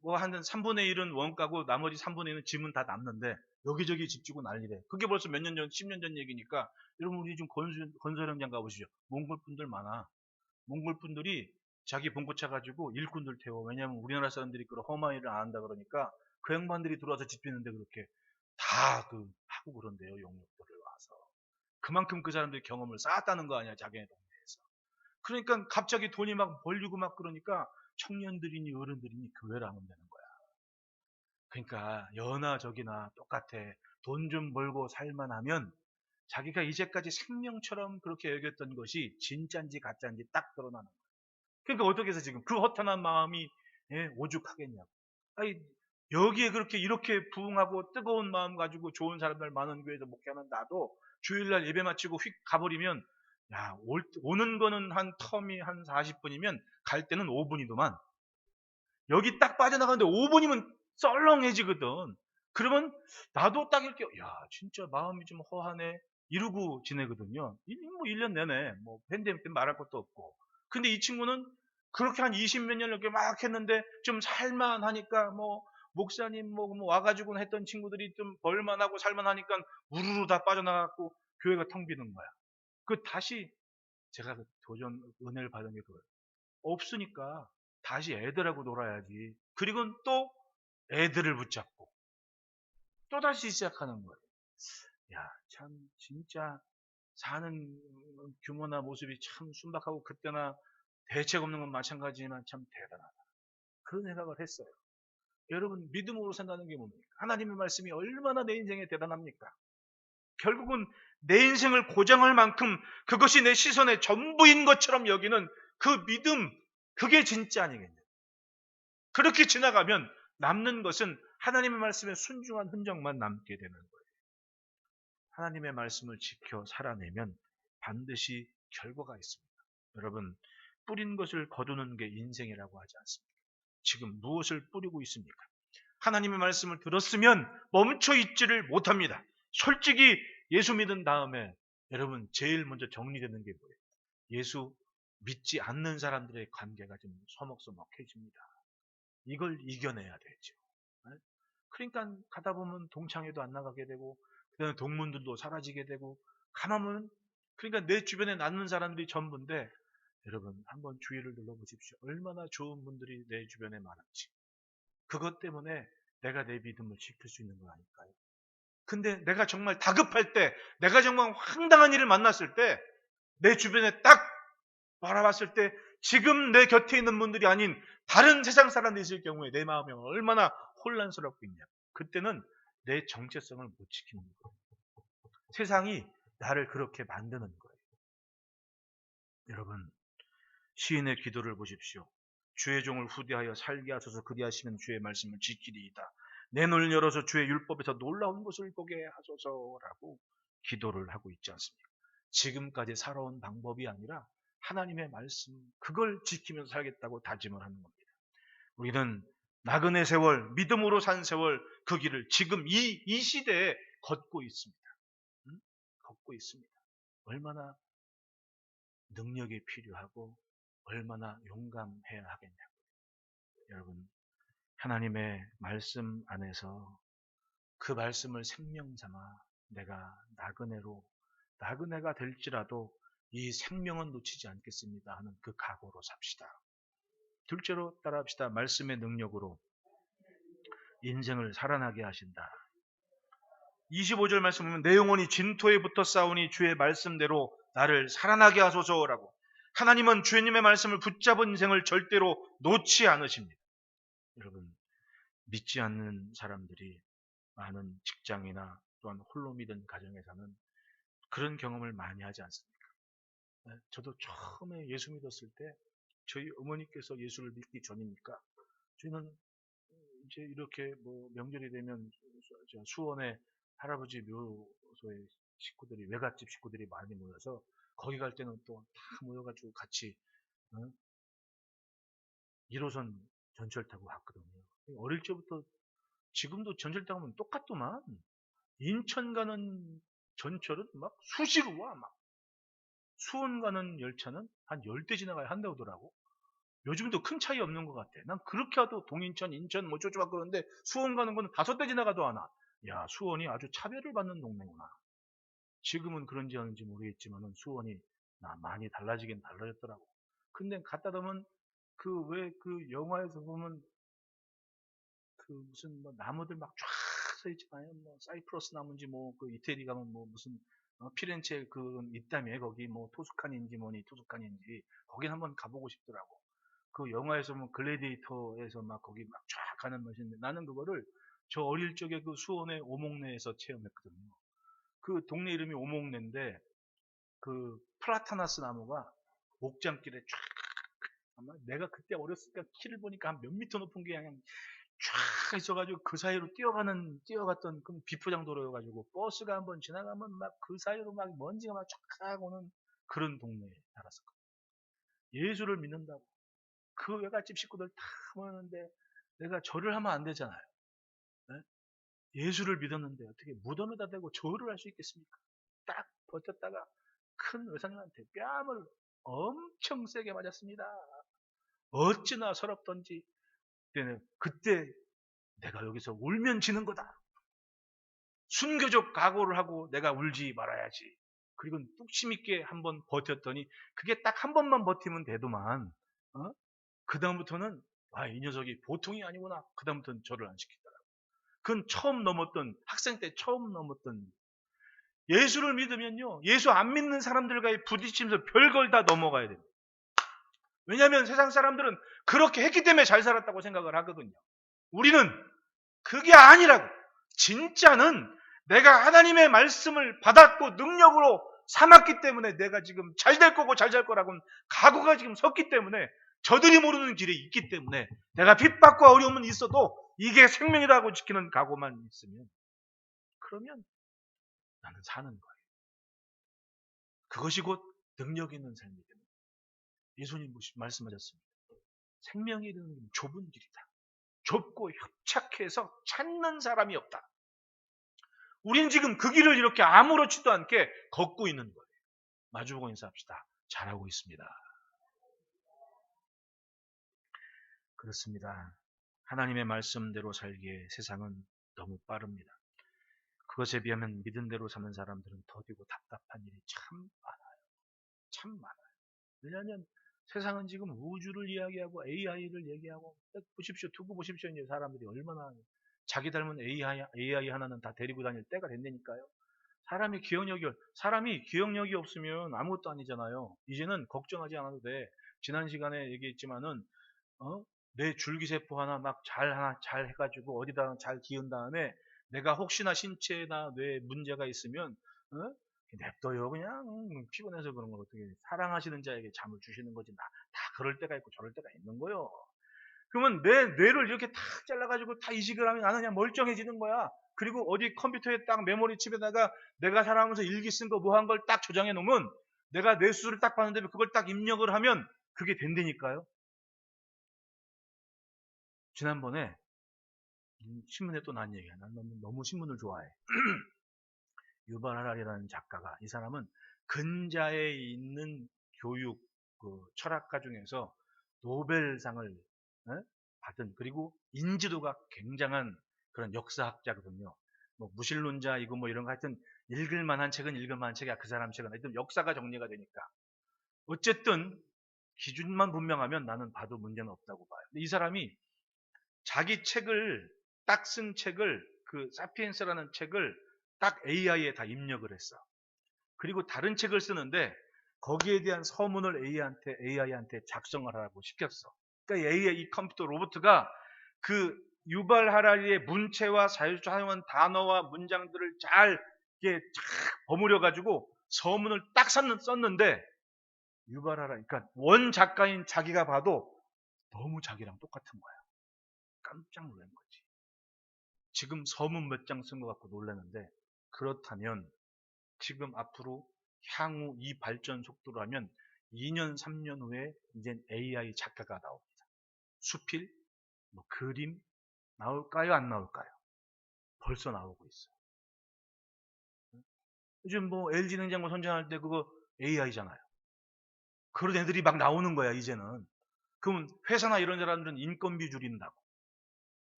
뭐 한 3분의 1은 원가고 나머지 3분의 1은 집은 다 남는데 여기저기 집 지고 난리래. 그게 벌써 몇 년 전, 10년 전 얘기니까 여러분 우리 좀 건설 현장 가보시죠. 몽골 분들 많아. 몽골 분들이 자기 봉고차 가지고 일꾼들 태워. 왜냐하면 우리나라 사람들이 그런 험한 일을 안 한다 그러니까 그 양반들이 들어와서 집 짓는데 그렇게 다 하고 그런대요. 용역들을 와서. 그만큼 그 사람들이 경험을 쌓았다는 거 아니야. 자기네 동네에서. 그러니까 갑자기 돈이 막 벌리고 막 그러니까 청년들이니 어른들이니 교회를 안 온다는 거야. 그러니까 여나 저기나 똑같아. 돈 좀 벌고 살만하면 자기가 이제까지 생명처럼 그렇게 여겼던 것이 진짜인지 가짜인지 딱 드러나는 거야. 그러니까 어떻게 해서 지금 그 허탄한 마음이 오죽하겠냐고. 아니 여기에 그렇게 이렇게 부흥하고 뜨거운 마음 가지고 좋은 사람들 많은 교회에서 목회하는 나도 주일날 예배 마치고 휙 가버리면 오는 거는 한 텀이 한 40분이면 갈 때는 5분이더만 여기 딱 빠져나가는데 5분이면 썰렁해지거든. 그러면 나도 딱 이렇게 진짜 마음이 좀 허하네 이러고 지내거든요. 뭐 1년 내내 뭐 팬데믹 때문에 말할 것도 없고. 근데 이 친구는 그렇게 한 20몇 년 이렇게 막 했는데 좀 살만하니까 뭐 목사님 뭐 와가지고 했던 친구들이 좀 벌만하고 살만하니까 우르르 다 빠져나갔고 교회가 텅 비는 거야. 그 다시 제가 그 도전 은혜를 받은 게 그거예요. 없으니까 다시 애들하고 놀아야지. 그리고 또 애들을 붙잡고 또다시 시작하는 거예요. 참 진짜 사는 규모나 모습이 참 순박하고 그때나 대책 없는 건 마찬가지지만 참 대단하다. 그런 생각을 했어요. 여러분, 믿음으로 산다는 게 뭡니까? 하나님의 말씀이 얼마나 내 인생에 대단합니까? 결국은 내 인생을 고장할 만큼 그것이 내 시선의 전부인 것처럼 여기는 그 믿음, 그게 진짜 아니겠냐. 그렇게 지나가면 남는 것은 하나님의 말씀에 순종한 흔적만 남게 되는 거예요. 하나님의 말씀을 지켜 살아내면 반드시 결과가 있습니다. 여러분, 뿌린 것을 거두는 게 인생이라고 하지 않습니까? 지금 무엇을 뿌리고 있습니까? 하나님의 말씀을 들었으면 멈춰 있지를 못합니다. 솔직히 예수 믿은 다음에 여러분 제일 먼저 정리되는 게 뭐예요? 예수 믿지 않는 사람들의 관계가 좀 서먹서먹해집니다. 이걸 이겨내야 되죠. 네? 그러니까 가다 보면 동창회도 안 나가게 되고 그다음에 동문들도 사라지게 되고 가만보면 그러니까 내 주변에 남는 사람들이 전부인데 여러분 한번 주위를 둘러보십시오. 얼마나 좋은 분들이 내 주변에 많은지. 그것 때문에 내가 내 믿음을 지킬 수 있는 거 아닐까요? 근데 내가 정말 다급할 때, 내가 정말 황당한 일을 만났을 때, 내 주변에 딱 바라봤을 때, 지금 내 곁에 있는 분들이 아닌 다른 세상 사람들이 있을 경우에 내 마음이 얼마나 혼란스럽겠냐. 그때는 내 정체성을 못 지키는 거예요. 세상이 나를 그렇게 만드는 거예요. 여러분, 시인의 기도를 보십시오. 주의 종을 후대하여 살게 하소서. 그리하시면 주의 말씀을 지키리이다. 내 눈을 열어서 주의 율법에서 놀라운 것을 보게 하소서라고 기도를 하고 있지 않습니까? 지금까지 살아온 방법이 아니라 하나님의 말씀, 그걸 지키면서 살겠다고 다짐을 하는 겁니다. 우리는 나그네 세월, 믿음으로 산 세월, 그 길을 지금 이 시대에 걷고 있습니다. 걷고 있습니다. 얼마나 능력이 필요하고 얼마나 용감해야 하겠냐고요. 여러분, 하나님의 말씀 안에서 그 말씀을 생명 삼아 내가 나그네가 될지라도 이 생명은 놓치지 않겠습니다 하는 그 각오로 삽시다. 둘째로 따라합시다. 말씀의 능력으로 인생을 살아나게 하신다. 25절 말씀 보면 내 영혼이 진토에 붙어 싸우니 주의 말씀대로 나를 살아나게 하소서라고. 하나님은 주님의 말씀을 붙잡은 인생을 절대로 놓지 않으십니다. 여러분, 믿지 않는 사람들이 많은 직장이나 또한 홀로 믿은 가정에서는 그런 경험을 많이 하지 않습니까? 저도 처음에 예수 믿었을 때 저희 어머니께서 예수를 믿기 전이니까 저희는 이제 이렇게 뭐 명절이 되면 수원에 할아버지 묘소에 식구들이, 외갓집 식구들이 많이 모여서 거기 갈 때는 또 다 모여가지고 같이 1호선 전철 타고 갔거든요. 어릴 적부터 지금도 전철 타면 똑같더만. 인천 가는 전철은 막 수시로 와. 막 수원 가는 열차는 한 10대 지나가야 한다고 하더라고. 요즘도 큰 차이 없는 것 같아. 난 그렇게 해도 동인천, 인천 뭐 저쪽 그러는데 수원 가는 건 5대 지나가도 안 와. 야, 수원이 아주 차별을 받는 동네구나. 지금은 그런지 아닌지 모르겠지만은 수원이 많이 달라지긴 달라졌더라고. 근데 갔다 보면 왜 그 영화에서 보면 그 무슨 뭐 나무들 막 쫙 서 있잖아요. 뭐 사이프러스 나무인지 뭐 그 이태리 가면 뭐 무슨 피렌체 그 있다며 거기 뭐 토스카니인지 뭐니 토스카니인지 거긴 한번 가보고 싶더라고. 그 영화에서 뭐 글래디에이터에서 막 거기 막 쫙 가는 맛인데 나는 그거를 저 어릴 적에 그 수원의 오목내에서 체험했거든요. 그 동네 이름이 오목내인데 그 플라타나스 나무가 옥장길에 쫙 아마 내가 그때 어렸을 때 키를 보니까 한 몇 미터 높은 게 그냥 쫙 있어가지고 그 사이로 뛰어갔던 그 비포장 도로여가지고 버스가 한번 지나가면 막 그 사이로 막 먼지가 막 쫙 오는 그런 동네에 살았었거든요. 예수를 믿는다고 그 외갓집 식구들 다 모였는데 내가 절을 하면 안 되잖아요. 네? 예수를 믿었는데 어떻게 무덤에다 대고 절을 할 수 있겠습니까? 딱 버텼다가 큰 의사님한테 뺨을 엄청 세게 맞았습니다. 어찌나 서럽던지 그때 내가 여기서 울면 지는 거다. 순교적 각오를 하고 내가 울지 말아야지. 그리고 뚝심 있게 한번 버텼더니 그게 딱 한 번만 버티면 되더만 그 다음부터는 이 녀석이 보통이 아니구나. 그 다음부터는 절을 안 시키더라고. 그건 학생 때 처음 넘었던 예수를 믿으면요. 예수 안 믿는 사람들과의 부딪히면서 별걸 다 넘어가야 됩니다. 왜냐하면 세상 사람들은 그렇게 했기 때문에 잘 살았다고 생각을 하거든요. 우리는 그게 아니라고. 진짜는 내가 하나님의 말씀을 받았고 능력으로 삼았기 때문에 내가 지금 잘 될 거고 잘 될 거라고는 각오가 지금 섰기 때문에, 저들이 모르는 길에 있기 때문에, 내가 핍박과 어려움은 있어도 이게 생명이라고 지키는 각오만 있으면, 그러면 나는 사는 거예요. 그것이 곧 능력 있는 삶이 됩니다. 예수님 말씀하셨습니다. 생명이 되는 길은 좁은 길이다. 좁고 협착해서 찾는 사람이 없다. 우린 지금 그 길을 이렇게 아무렇지도 않게 걷고 있는 거예요. 마주보고 인사합시다. 잘하고 있습니다. 그렇습니다. 하나님의 말씀대로 살기에 세상은 너무 빠릅니다. 그것에 비하면 믿은 대로 사는 사람들은 더디고 답답한 일이 참 많아요. 참 많아요. 왜냐하면 세상은 지금 우주를 이야기하고 AI를 얘기하고, 보십시오. 두고 보십시오. 이제 사람들이 얼마나 자기 닮은 AI 하나는 다 데리고 다닐 때가 됐다니까요. 사람이 기억력이 없으면 아무것도 아니잖아요. 이제는 걱정하지 않아도 돼. 지난 시간에 얘기했지만은 내 줄기세포 하나 잘 해가지고 어디다 잘 기운 다음에 내가 혹시나 신체나 뇌에 문제가 있으면 냅둬요. 그냥 피곤해서 그런 걸 어떻게, 사랑하시는 자에게 잠을 주시는 거지. 다 그럴 때가 있고 저럴 때가 있는 거요. 그러면 내 뇌를 이렇게 탁 잘라가지고 다 이식을 하면 나는 그냥 멀쩡해지는 거야. 그리고 어디 컴퓨터에 딱 메모리 칩에다가 내가 살아가면서 일기 쓴 거 뭐 한 걸 딱 저장해 놓으면, 내가 뇌 수술을 딱 받는데 그걸 딱 입력을 하면 그게 된다니까요. 지난번에 신문에 또 난 얘기야. 난 너무 신문을 좋아해. 유발 하랄이라는 작가가, 이 사람은 근자에 있는 교육 철학가 중에서 노벨상을 받은, 그리고 인지도가 굉장한 그런 역사학자거든요. 뭐 무신론자이고 뭐 이런 거, 하여튼 읽을 만한 책은 읽을 만한 책이야. 그 사람 책은 하여튼 역사가 정리가 되니까. 어쨌든 기준만 분명하면 나는 봐도 문제는 없다고 봐요. 근데 이 사람이 자기 책을 딱 쓴 책을, 그 사피엔스라는 책을 딱 AI에 다 입력을 했어. 그리고 다른 책을 쓰는데 거기에 대한 서문을 AI한테 작성을 하라고 시켰어. 그러니까 AI, 이 컴퓨터 로봇가 그 유발 하랄리의 문체와 사용한 단어와 문장들을 잘 이렇게 버무려 가지고 서문을 딱 썼는데, 유발 하랄, 그러니까 원 작가인 자기가 봐도 너무 자기랑 똑같은 거야. 깜짝 놀란 거지. 지금 서문 몇 장 쓴 것 같고 놀랐는데, 그렇다면 지금 앞으로 향후 이 발전 속도라면 2년, 3년 후에 이제 AI 작가가 나옵니다. 수필, 뭐 그림 나올까요? 안 나올까요? 벌써 나오고 있어요. 요즘 뭐 LG 냉장고 선전할 때 그거 AI잖아요. 그런 애들이 막 나오는 거야, 이제는. 그러면 회사나 이런 사람들은 인건비 줄인다고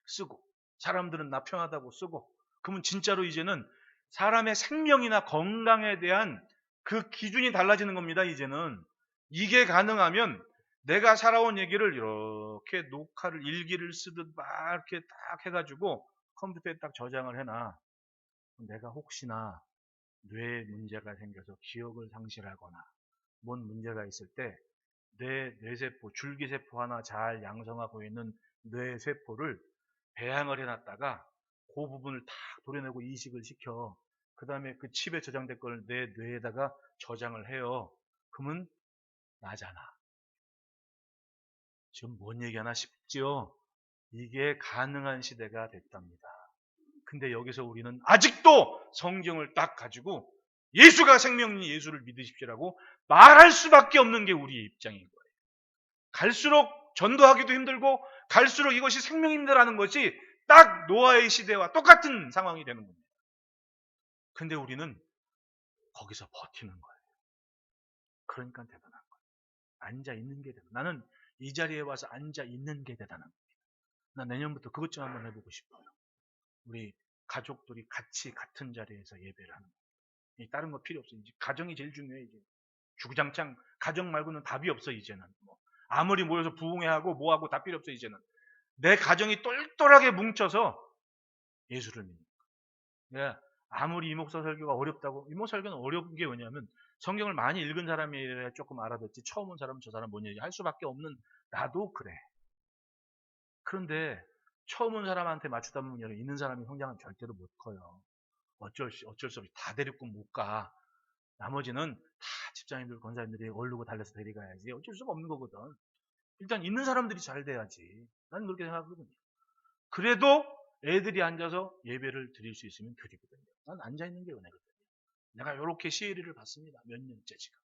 쓰고, 사람들은 나 편하다고 쓰고, 그러면 진짜로 이제는 사람의 생명이나 건강에 대한 그 기준이 달라지는 겁니다, 이제는. 이게 가능하면 내가 살아온 얘기를 이렇게 녹화를, 일기를 쓰듯 막 이렇게 딱 해가지고 컴퓨터에 딱 저장을 해놔. 내가 혹시나 뇌에 문제가 생겨서 기억을 상실하거나 뭔 문제가 있을 때 내 뇌세포, 줄기세포 하나 잘 양성하고 있는 뇌세포를 배양을 해놨다가 그 부분을 다 도려내고 이식을 시켜. 그 다음에 그 칩에 저장된 걸 내 뇌에다가 저장을 해요. 그러면 나잖아. 지금 뭔 얘기하나 싶지요? 이게 가능한 시대가 됐답니다. 근데 여기서 우리는 아직도 성경을 딱 가지고 예수가 생명인 예수를 믿으십시오라고 말할 수밖에 없는 게 우리의 입장인 거예요. 갈수록 전도하기도 힘들고 갈수록 이것이 생명입니다라는 것이 딱 노아의 시대와 똑같은 상황이 되는 겁니다. 근데 우리는 거기서 버티는 거예요. 그러니까 대단한 거예요. 앉아 있는 게 대단한, 나는 이 자리에 와서 앉아 있는 게 대단한 겁니다. 나 내년부터 그것 좀 한번 해보고 싶어요. 우리 가족들이 같이 같은 자리에서 예배를 하는 거예요. 다른 거 필요 없어요. 이제 가정이 제일 중요해. 이제 주구장창 가정 말고는 답이 없어. 이제는 뭐 아무리 모여서 부흥회하고 뭐하고 다 필요 없어. 이제는 내 가정이 똘똘하게 뭉쳐서 예수를 믿는 거예요. 내가 아무리 이목사 설교가 어렵다고, 이목사 설교는 어려운 게 뭐냐면 성경을 많이 읽은 사람이라 조금 알아듣지 처음 온 사람은 저 사람 뭔 얘기 할 수밖에 없는 나도 그래. 그런데 처음 온 사람한테 맞추다 보면 있는 사람이 성장은 절대로 못 커요. 어쩔 수 없이 다 데리고 못 가. 나머지는 다 집사님들, 권사님들이 얼르고 달려서 데려가야지. 어쩔 수가 없는 거거든. 일단 있는 사람들이 잘 돼야지. 나는 그렇게 생각하거든요. 그래도 애들이 앉아서 예배를 드릴 수 있으면 드리거든요. 난 앉아있는 게 은혜거든요. 내가 이렇게 시혜리를 받습니다. 몇 년째 지금.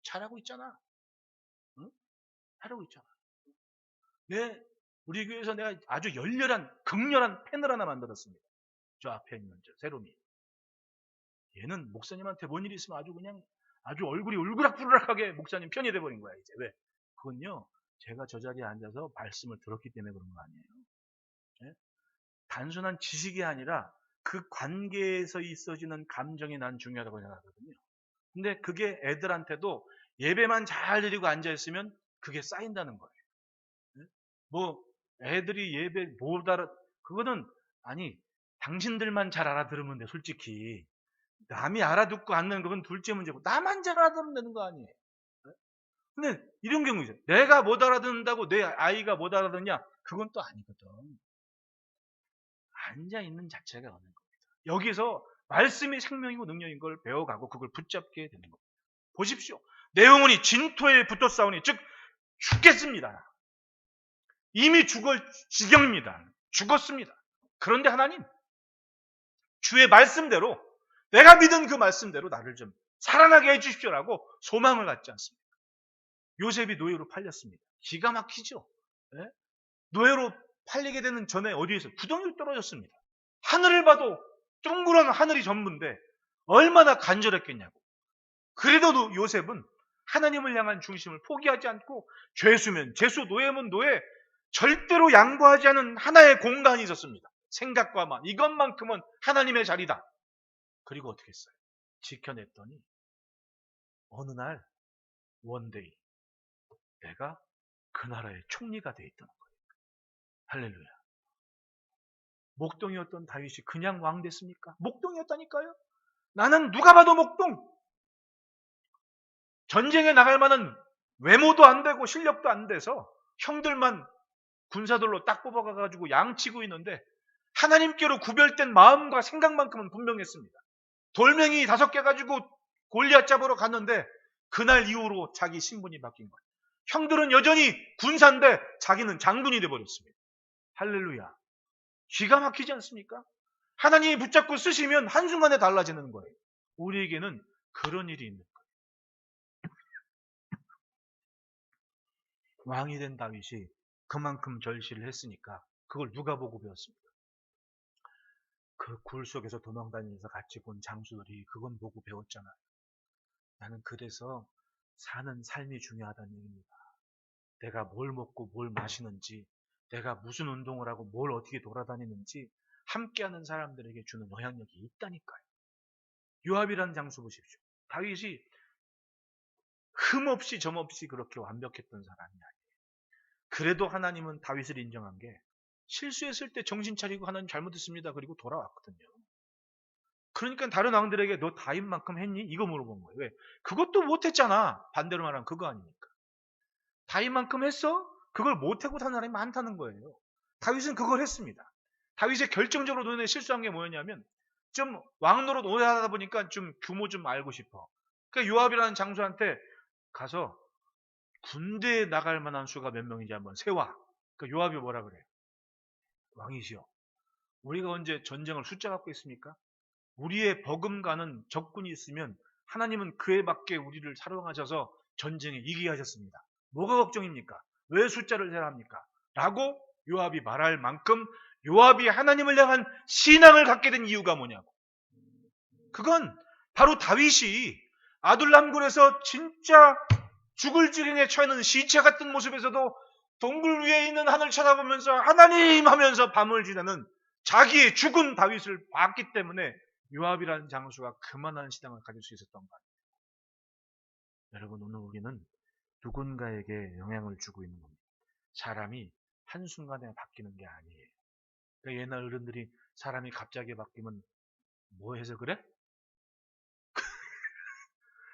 잘하고 있잖아. 응? 잘하고 있잖아. 우리 교회에서 내가 아주 극렬한 팬을 하나 만들었습니다. 저 앞에 있는 세롬이. 얘는 목사님한테 뭔 일이 있으면 아주 얼굴이 울그락부르락하게 목사님 편이 돼버린 거야, 이제. 왜? 그건요, 제가 저 자리에 앉아서 말씀을 들었기 때문에 그런 거 아니에요. 네? 단순한 지식이 아니라 그 관계에서 있어지는 감정이 난 중요하다고 생각하거든요. 근데 그게 애들한테도 예배만 잘 드리고 앉아있으면 그게 쌓인다는 거예요. 네? 뭐, 애들이 예배 못 그거는, 아니, 당신들만 잘 알아들으면 돼, 솔직히. 남이 알아듣고 않는 그건 둘째 문제고 나만 잘 알아들으면 되는 거 아니에요. 근데 이런 경우죠. 내가 못 알아듣는다고 내 아이가 못 알아듣냐? 그건 또 아니거든. 앉아있는 자체가 어느 겁니다. 여기서 말씀이 생명이고 능력인 걸 배워가고 그걸 붙잡게 되는 겁니다. 보십시오. 내 영혼이 진토에 붙었사오니 즉 죽겠습니다. 이미 죽을 지경입니다. 죽었습니다. 그런데 하나님 주의 말씀대로 내가 믿은 그 말씀대로 나를 좀 살아나게 해주십시오라고 소망을 갖지 않습니다. 요셉이 노예로 팔렸습니다. 기가 막히죠. 네? 노예로 팔리게 되는 전에 어디에서 구덩이로 떨어졌습니다. 하늘을 봐도 둥그런 하늘이 전부인데 얼마나 간절했겠냐고. 그래도 요셉은 하나님을 향한 중심을 포기하지 않고 죄수면 죄수, 노예면 노예, 절대로 양보하지 않은 하나의 공간이 있었습니다. 생각과 마음, 이것만큼은 하나님의 자리다. 그리고 어떻게 했어요? 지켜냈더니 어느 날 원데이 내가 그 나라의 총리가 돼 있던 거예요. 할렐루야. 목동이었던 다윗이 그냥 왕 됐습니까? 목동이었다니까요. 나는 누가 봐도 목동. 전쟁에 나갈 만한 외모도 안 되고 실력도 안 돼서 형들만 군사들로 딱 뽑아가지고 양치고 있는데 하나님께로 구별된 마음과 생각만큼은 분명했습니다. 돌멩이 5개 가지고 골리앗 잡으러 갔는데 그날 이후로 자기 신분이 바뀐 거예요. 형들은 여전히 군사인데 자기는 장군이 돼버렸습니다. 할렐루야. 기가 막히지 않습니까? 하나님이 붙잡고 쓰시면 한순간에 달라지는 거예요. 우리에게는 그런 일이 있는 거예요. 왕이 된 다윗이 그만큼 절실을 했으니까 그걸 누가 보고 배웠습니까? 그 굴 속에서 도망다니면서 같이 본 장수들이 그건 보고 배웠잖아요. 나는 그래서 사는 삶이 중요하다는 얘기입니다. 내가 뭘 먹고 뭘 마시는지, 내가 무슨 운동을 하고 뭘 어떻게 돌아다니는지 함께하는 사람들에게 주는 영향력이 있다니까요. 요압이라는 장수 보십시오. 다윗이 흠없이 점없이 그렇게 완벽했던 사람이 아니에요. 그래도 하나님은 다윗을 인정한 게 실수했을 때 정신 차리고 하나님 잘못했습니다. 그리고 돌아왔거든요. 그러니까 다른 왕들에게 너 다윗만큼 했니? 이거 물어본 거예요. 왜? 그것도 못했잖아. 반대로 말하면 그거 아닙니까? 다윗만큼 했어? 그걸 못하고 사는 사람이 많다는 거예요. 다윗은 그걸 했습니다. 다윗의 결정적으로 눈에 실수한 게 뭐였냐면 좀 왕노릇 오래 하다 보니까 좀 규모 좀 알고 싶어. 그러니까 요압이라는 장수한테 가서 군대에 나갈 만한 수가 몇 명인지 한번 세와. 그러니까 요압이 뭐라 그래요? 왕이시여. 우리가 언제 전쟁을 숫자 갖고 있습니까? 우리의 버금가는 적군이 있으면 하나님은 그에 맞게 우리를 사랑하셔서 전쟁에 이기게 하셨습니다. 뭐가 걱정입니까? 왜 숫자를 세라 합니까? 라고 요압이 말할 만큼 요압이 하나님을 향한 신앙을 갖게 된 이유가 뭐냐고. 그건 바로 다윗이 아둘람굴에서 진짜 죽을 지경에 처해 있는 시체 같은 모습에서도 동굴 위에 있는 하늘 쳐다보면서 하나님 하면서 밤을 지내는 자기의 죽은 다윗을 봤기 때문에 요압이라는 장수가 그만한 신앙을 가질 수 있었던 거예요. 여러분, 오늘 우리는 누군가에게 영향을 주고 있는 겁니다. 사람이 한순간에 바뀌는 게 아니에요. 그러니까 옛날 어른들이 사람이 갑자기 바뀌면 뭐 해서 그래?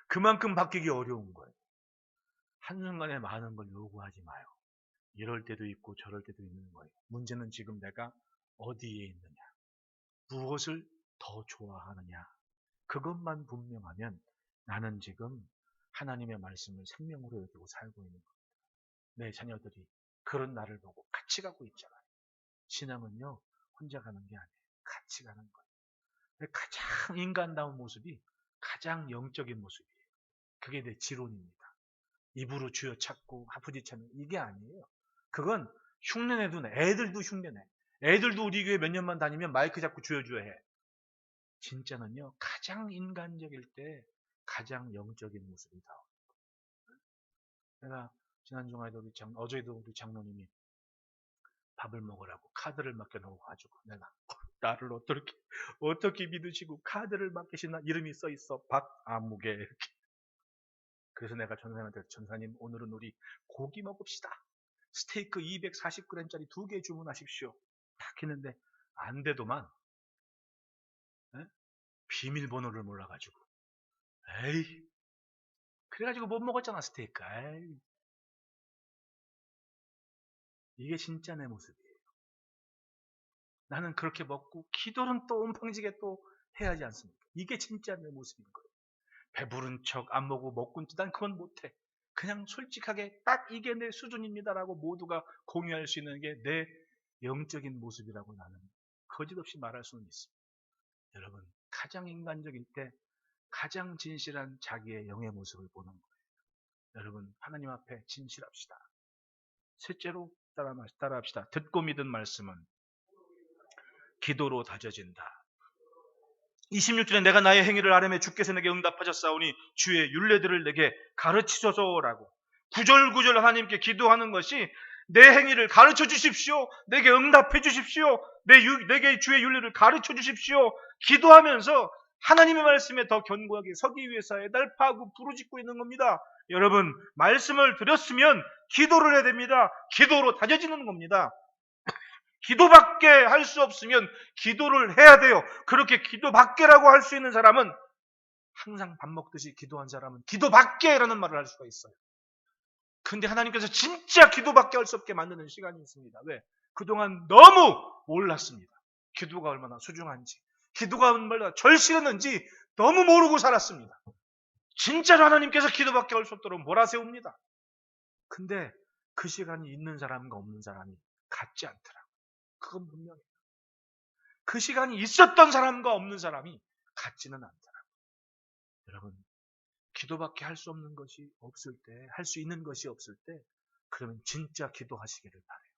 그만큼 바뀌기 어려운 거예요. 한순간에 많은 걸 요구하지 마요. 이럴 때도 있고 저럴 때도 있는 거예요. 문제는 지금 내가 어디에 있느냐, 무엇을 더 좋아하느냐, 그것만 분명하면 나는 지금 하나님의 말씀을 생명으로 여기고 살고 있는 거예요. 내 자녀들이 그런 나를 보고 같이 가고 있잖아요. 신앙은요, 혼자 가는 게 아니에요. 같이 가는 거예요. 가장 인간다운 모습이 가장 영적인 모습이에요. 그게 내 지론입니다. 입으로 쥐어 찾고 아프지 찾는 이게 아니에요. 그건 흉내내도 애들도 흉내내. 애들도 우리 교회 몇 년만 다니면 마이크 잡고 쥐어줘야 해. 진짜는요, 가장 인간적일 때 가장 영적인 모습이 나와요. 내가 지난 주말에도 어제도 우리 장로님이 밥을 먹으라고 카드를 맡겨놓아가지고 내가 나를 어떻게 믿으시고 카드를 맡기시나, 이름이 써 있어. 박아무개 이렇게. 그래서 내가 전사님한테, 전사님 오늘은 우리 고기 먹읍시다. 스테이크 240g짜리 2개 주문하십시오. 딱 했는데 안 되더만. 에? 비밀번호를 몰라가지고. 에이. 그래가지고 못 먹었잖아, 스테이크. 에이. 이게 진짜 내 모습이에요. 나는 그렇게 먹고 기도는 또 온팡지게 또 해야 하지 않습니까? 이게 진짜 내 모습인 거예요. 배부른 척 안 먹고 난 그건 못해. 그냥 솔직하게 딱 이게 내 수준입니다라고 모두가 공유할 수 있는 게 내 영적인 모습이라고 나는 거짓없이 말할 수는 있습니다. 여러분, 가장 인간적일 때 가장 진실한 자기의 영의 모습을 보는 거예요. 여러분, 하나님 앞에 진실합시다. 셋째로 따라합시다. 듣고 믿은 말씀은 기도로 다져진다. 26절에 내가 나의 행위를 아뢰매 주께서 내게 응답하셨사오니 주의 율례들을 내게 가르치소서라고 구절구절 하나님께 기도하는 것이 내 행위를 가르쳐 주십시오. 내게 응답해 주십시오. 내게 주의 율례를 가르쳐 주십시오. 기도하면서 하나님의 말씀에 더 견고하게 서기 위해서 애달파하고 부르짖고 있는 겁니다. 여러분, 말씀을 드렸으면 기도를 해야 됩니다. 기도로 다져지는 겁니다. 기도밖에 할 수 없으면 기도를 해야 돼요. 그렇게 기도밖에라고 할 수 있는 사람은, 항상 밥 먹듯이 기도한 사람은 기도밖에라는 말을 할 수가 있어요. 근데 하나님께서 진짜 기도밖에 할 수 없게 만드는 시간이 있습니다. 왜? 그동안 너무 몰랐습니다. 기도가 얼마나 소중한지, 기도가 얼마나 절실했는지 너무 모르고 살았습니다. 진짜로 하나님께서 기도밖에 할 수 없도록 몰아세웁니다. 근데 그 시간이 있는 사람과 없는 사람이 같지 않더라고요. 그건 분명해요. 그 시간이 있었던 사람과 없는 사람이 같지는 않더라고요. 여러분, 기도밖에 할 수 없는 것이 없을 때, 할 수 있는 것이 없을 때, 그러면 진짜 기도하시기를 바라요.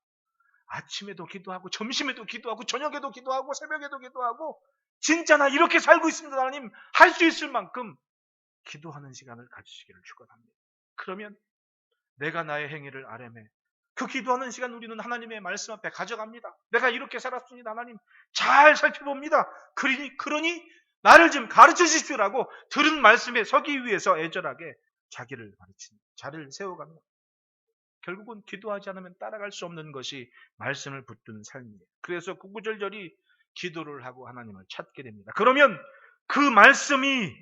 아침에도 기도하고, 점심에도 기도하고, 저녁에도 기도하고, 새벽에도 기도하고, 진짜 나 이렇게 살고 있습니다, 하나님. 할 수 있을 만큼 기도하는 시간을 가지시기를 축원합니다. 그러면 내가 나의 행위를 아뢰매, 그 기도하는 시간 우리는 하나님의 말씀 앞에 가져갑니다. 내가 이렇게 살았습니다, 하나님. 잘 살펴봅니다. 그러니 나를 좀 가르쳐 주십시오라고 들은 말씀에 서기 위해서 애절하게 자기를 가르치는, 자를 세워갑니다. 결국은 기도하지 않으면 따라갈 수 없는 것이 말씀을 붙든 삶이에요. 그래서 구구절절히 기도를 하고 하나님을 찾게 됩니다. 그러면 그 말씀이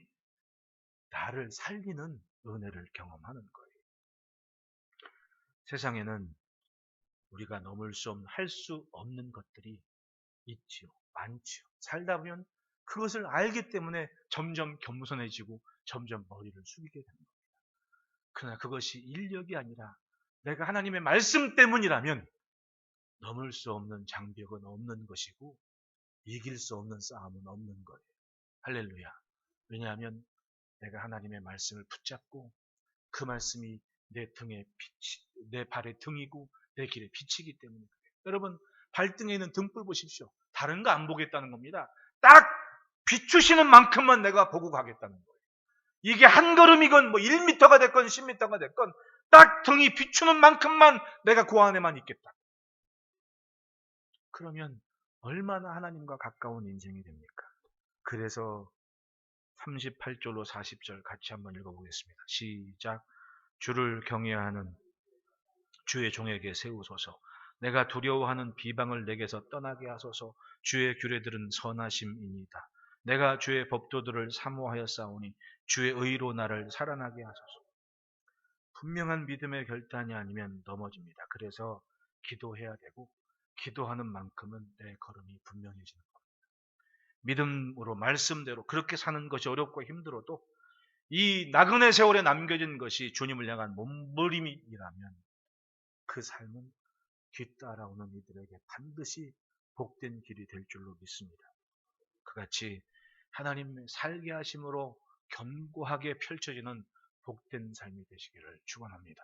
나를 살리는 은혜를 경험하는 거예요. 세상에는 우리가 넘을 수 없는, 할 수 없는 것들이 있지요. 많지요. 살다 보면 그것을 알기 때문에 점점 겸손해지고 점점 머리를 숙이게 됩니다. 그러나 그것이 인력이 아니라 내가 하나님의 말씀 때문이라면 넘을 수 없는 장벽은 없는 것이고 이길 수 없는 싸움은 없는 거예요. 할렐루야. 왜냐하면 내가 하나님의 말씀을 붙잡고 그 말씀이 내 발의 등이고 내 길의 빛이기 때문에 그래요. 여러분, 발등에 있는 등불 보십시오. 다른 거 안 보겠다는 겁니다. 딱 비추시는 만큼만 내가 보고 가겠다는 거예요. 이게 한 걸음이건 뭐 1m가 됐건 10m가 됐건 딱 등이 비추는 만큼만 내가 그 안에만 있겠다. 그러면 얼마나 하나님과 가까운 인생이 됩니까? 그래서 38절로 40절 같이 한번 읽어보겠습니다. 시작. 주를 경외하는 주의 종에게 세우소서. 내가 두려워하는 비방을 내게서 떠나게 하소서. 주의 규례들은 선하심이니이다. 내가 주의 법도들을 사모하여 싸우니 주의 의로 나를 살아나게 하소서. 분명한 믿음의 결단이 아니면 넘어집니다. 그래서 기도해야 되고 기도하는 만큼은 내 걸음이 분명해지는 겁니다. 믿음으로 말씀대로 그렇게 사는 것이 어렵고 힘들어도 이 나그네 세월에 남겨진 것이 주님을 향한 몸부림이라면 그 삶은 뒤따라오는 이들에게 반드시 복된 길이 될 줄로 믿습니다. 그같이 하나님의 살게 하심으로 견고하게 펼쳐지는 복된 삶이 되시기를 축원합니다.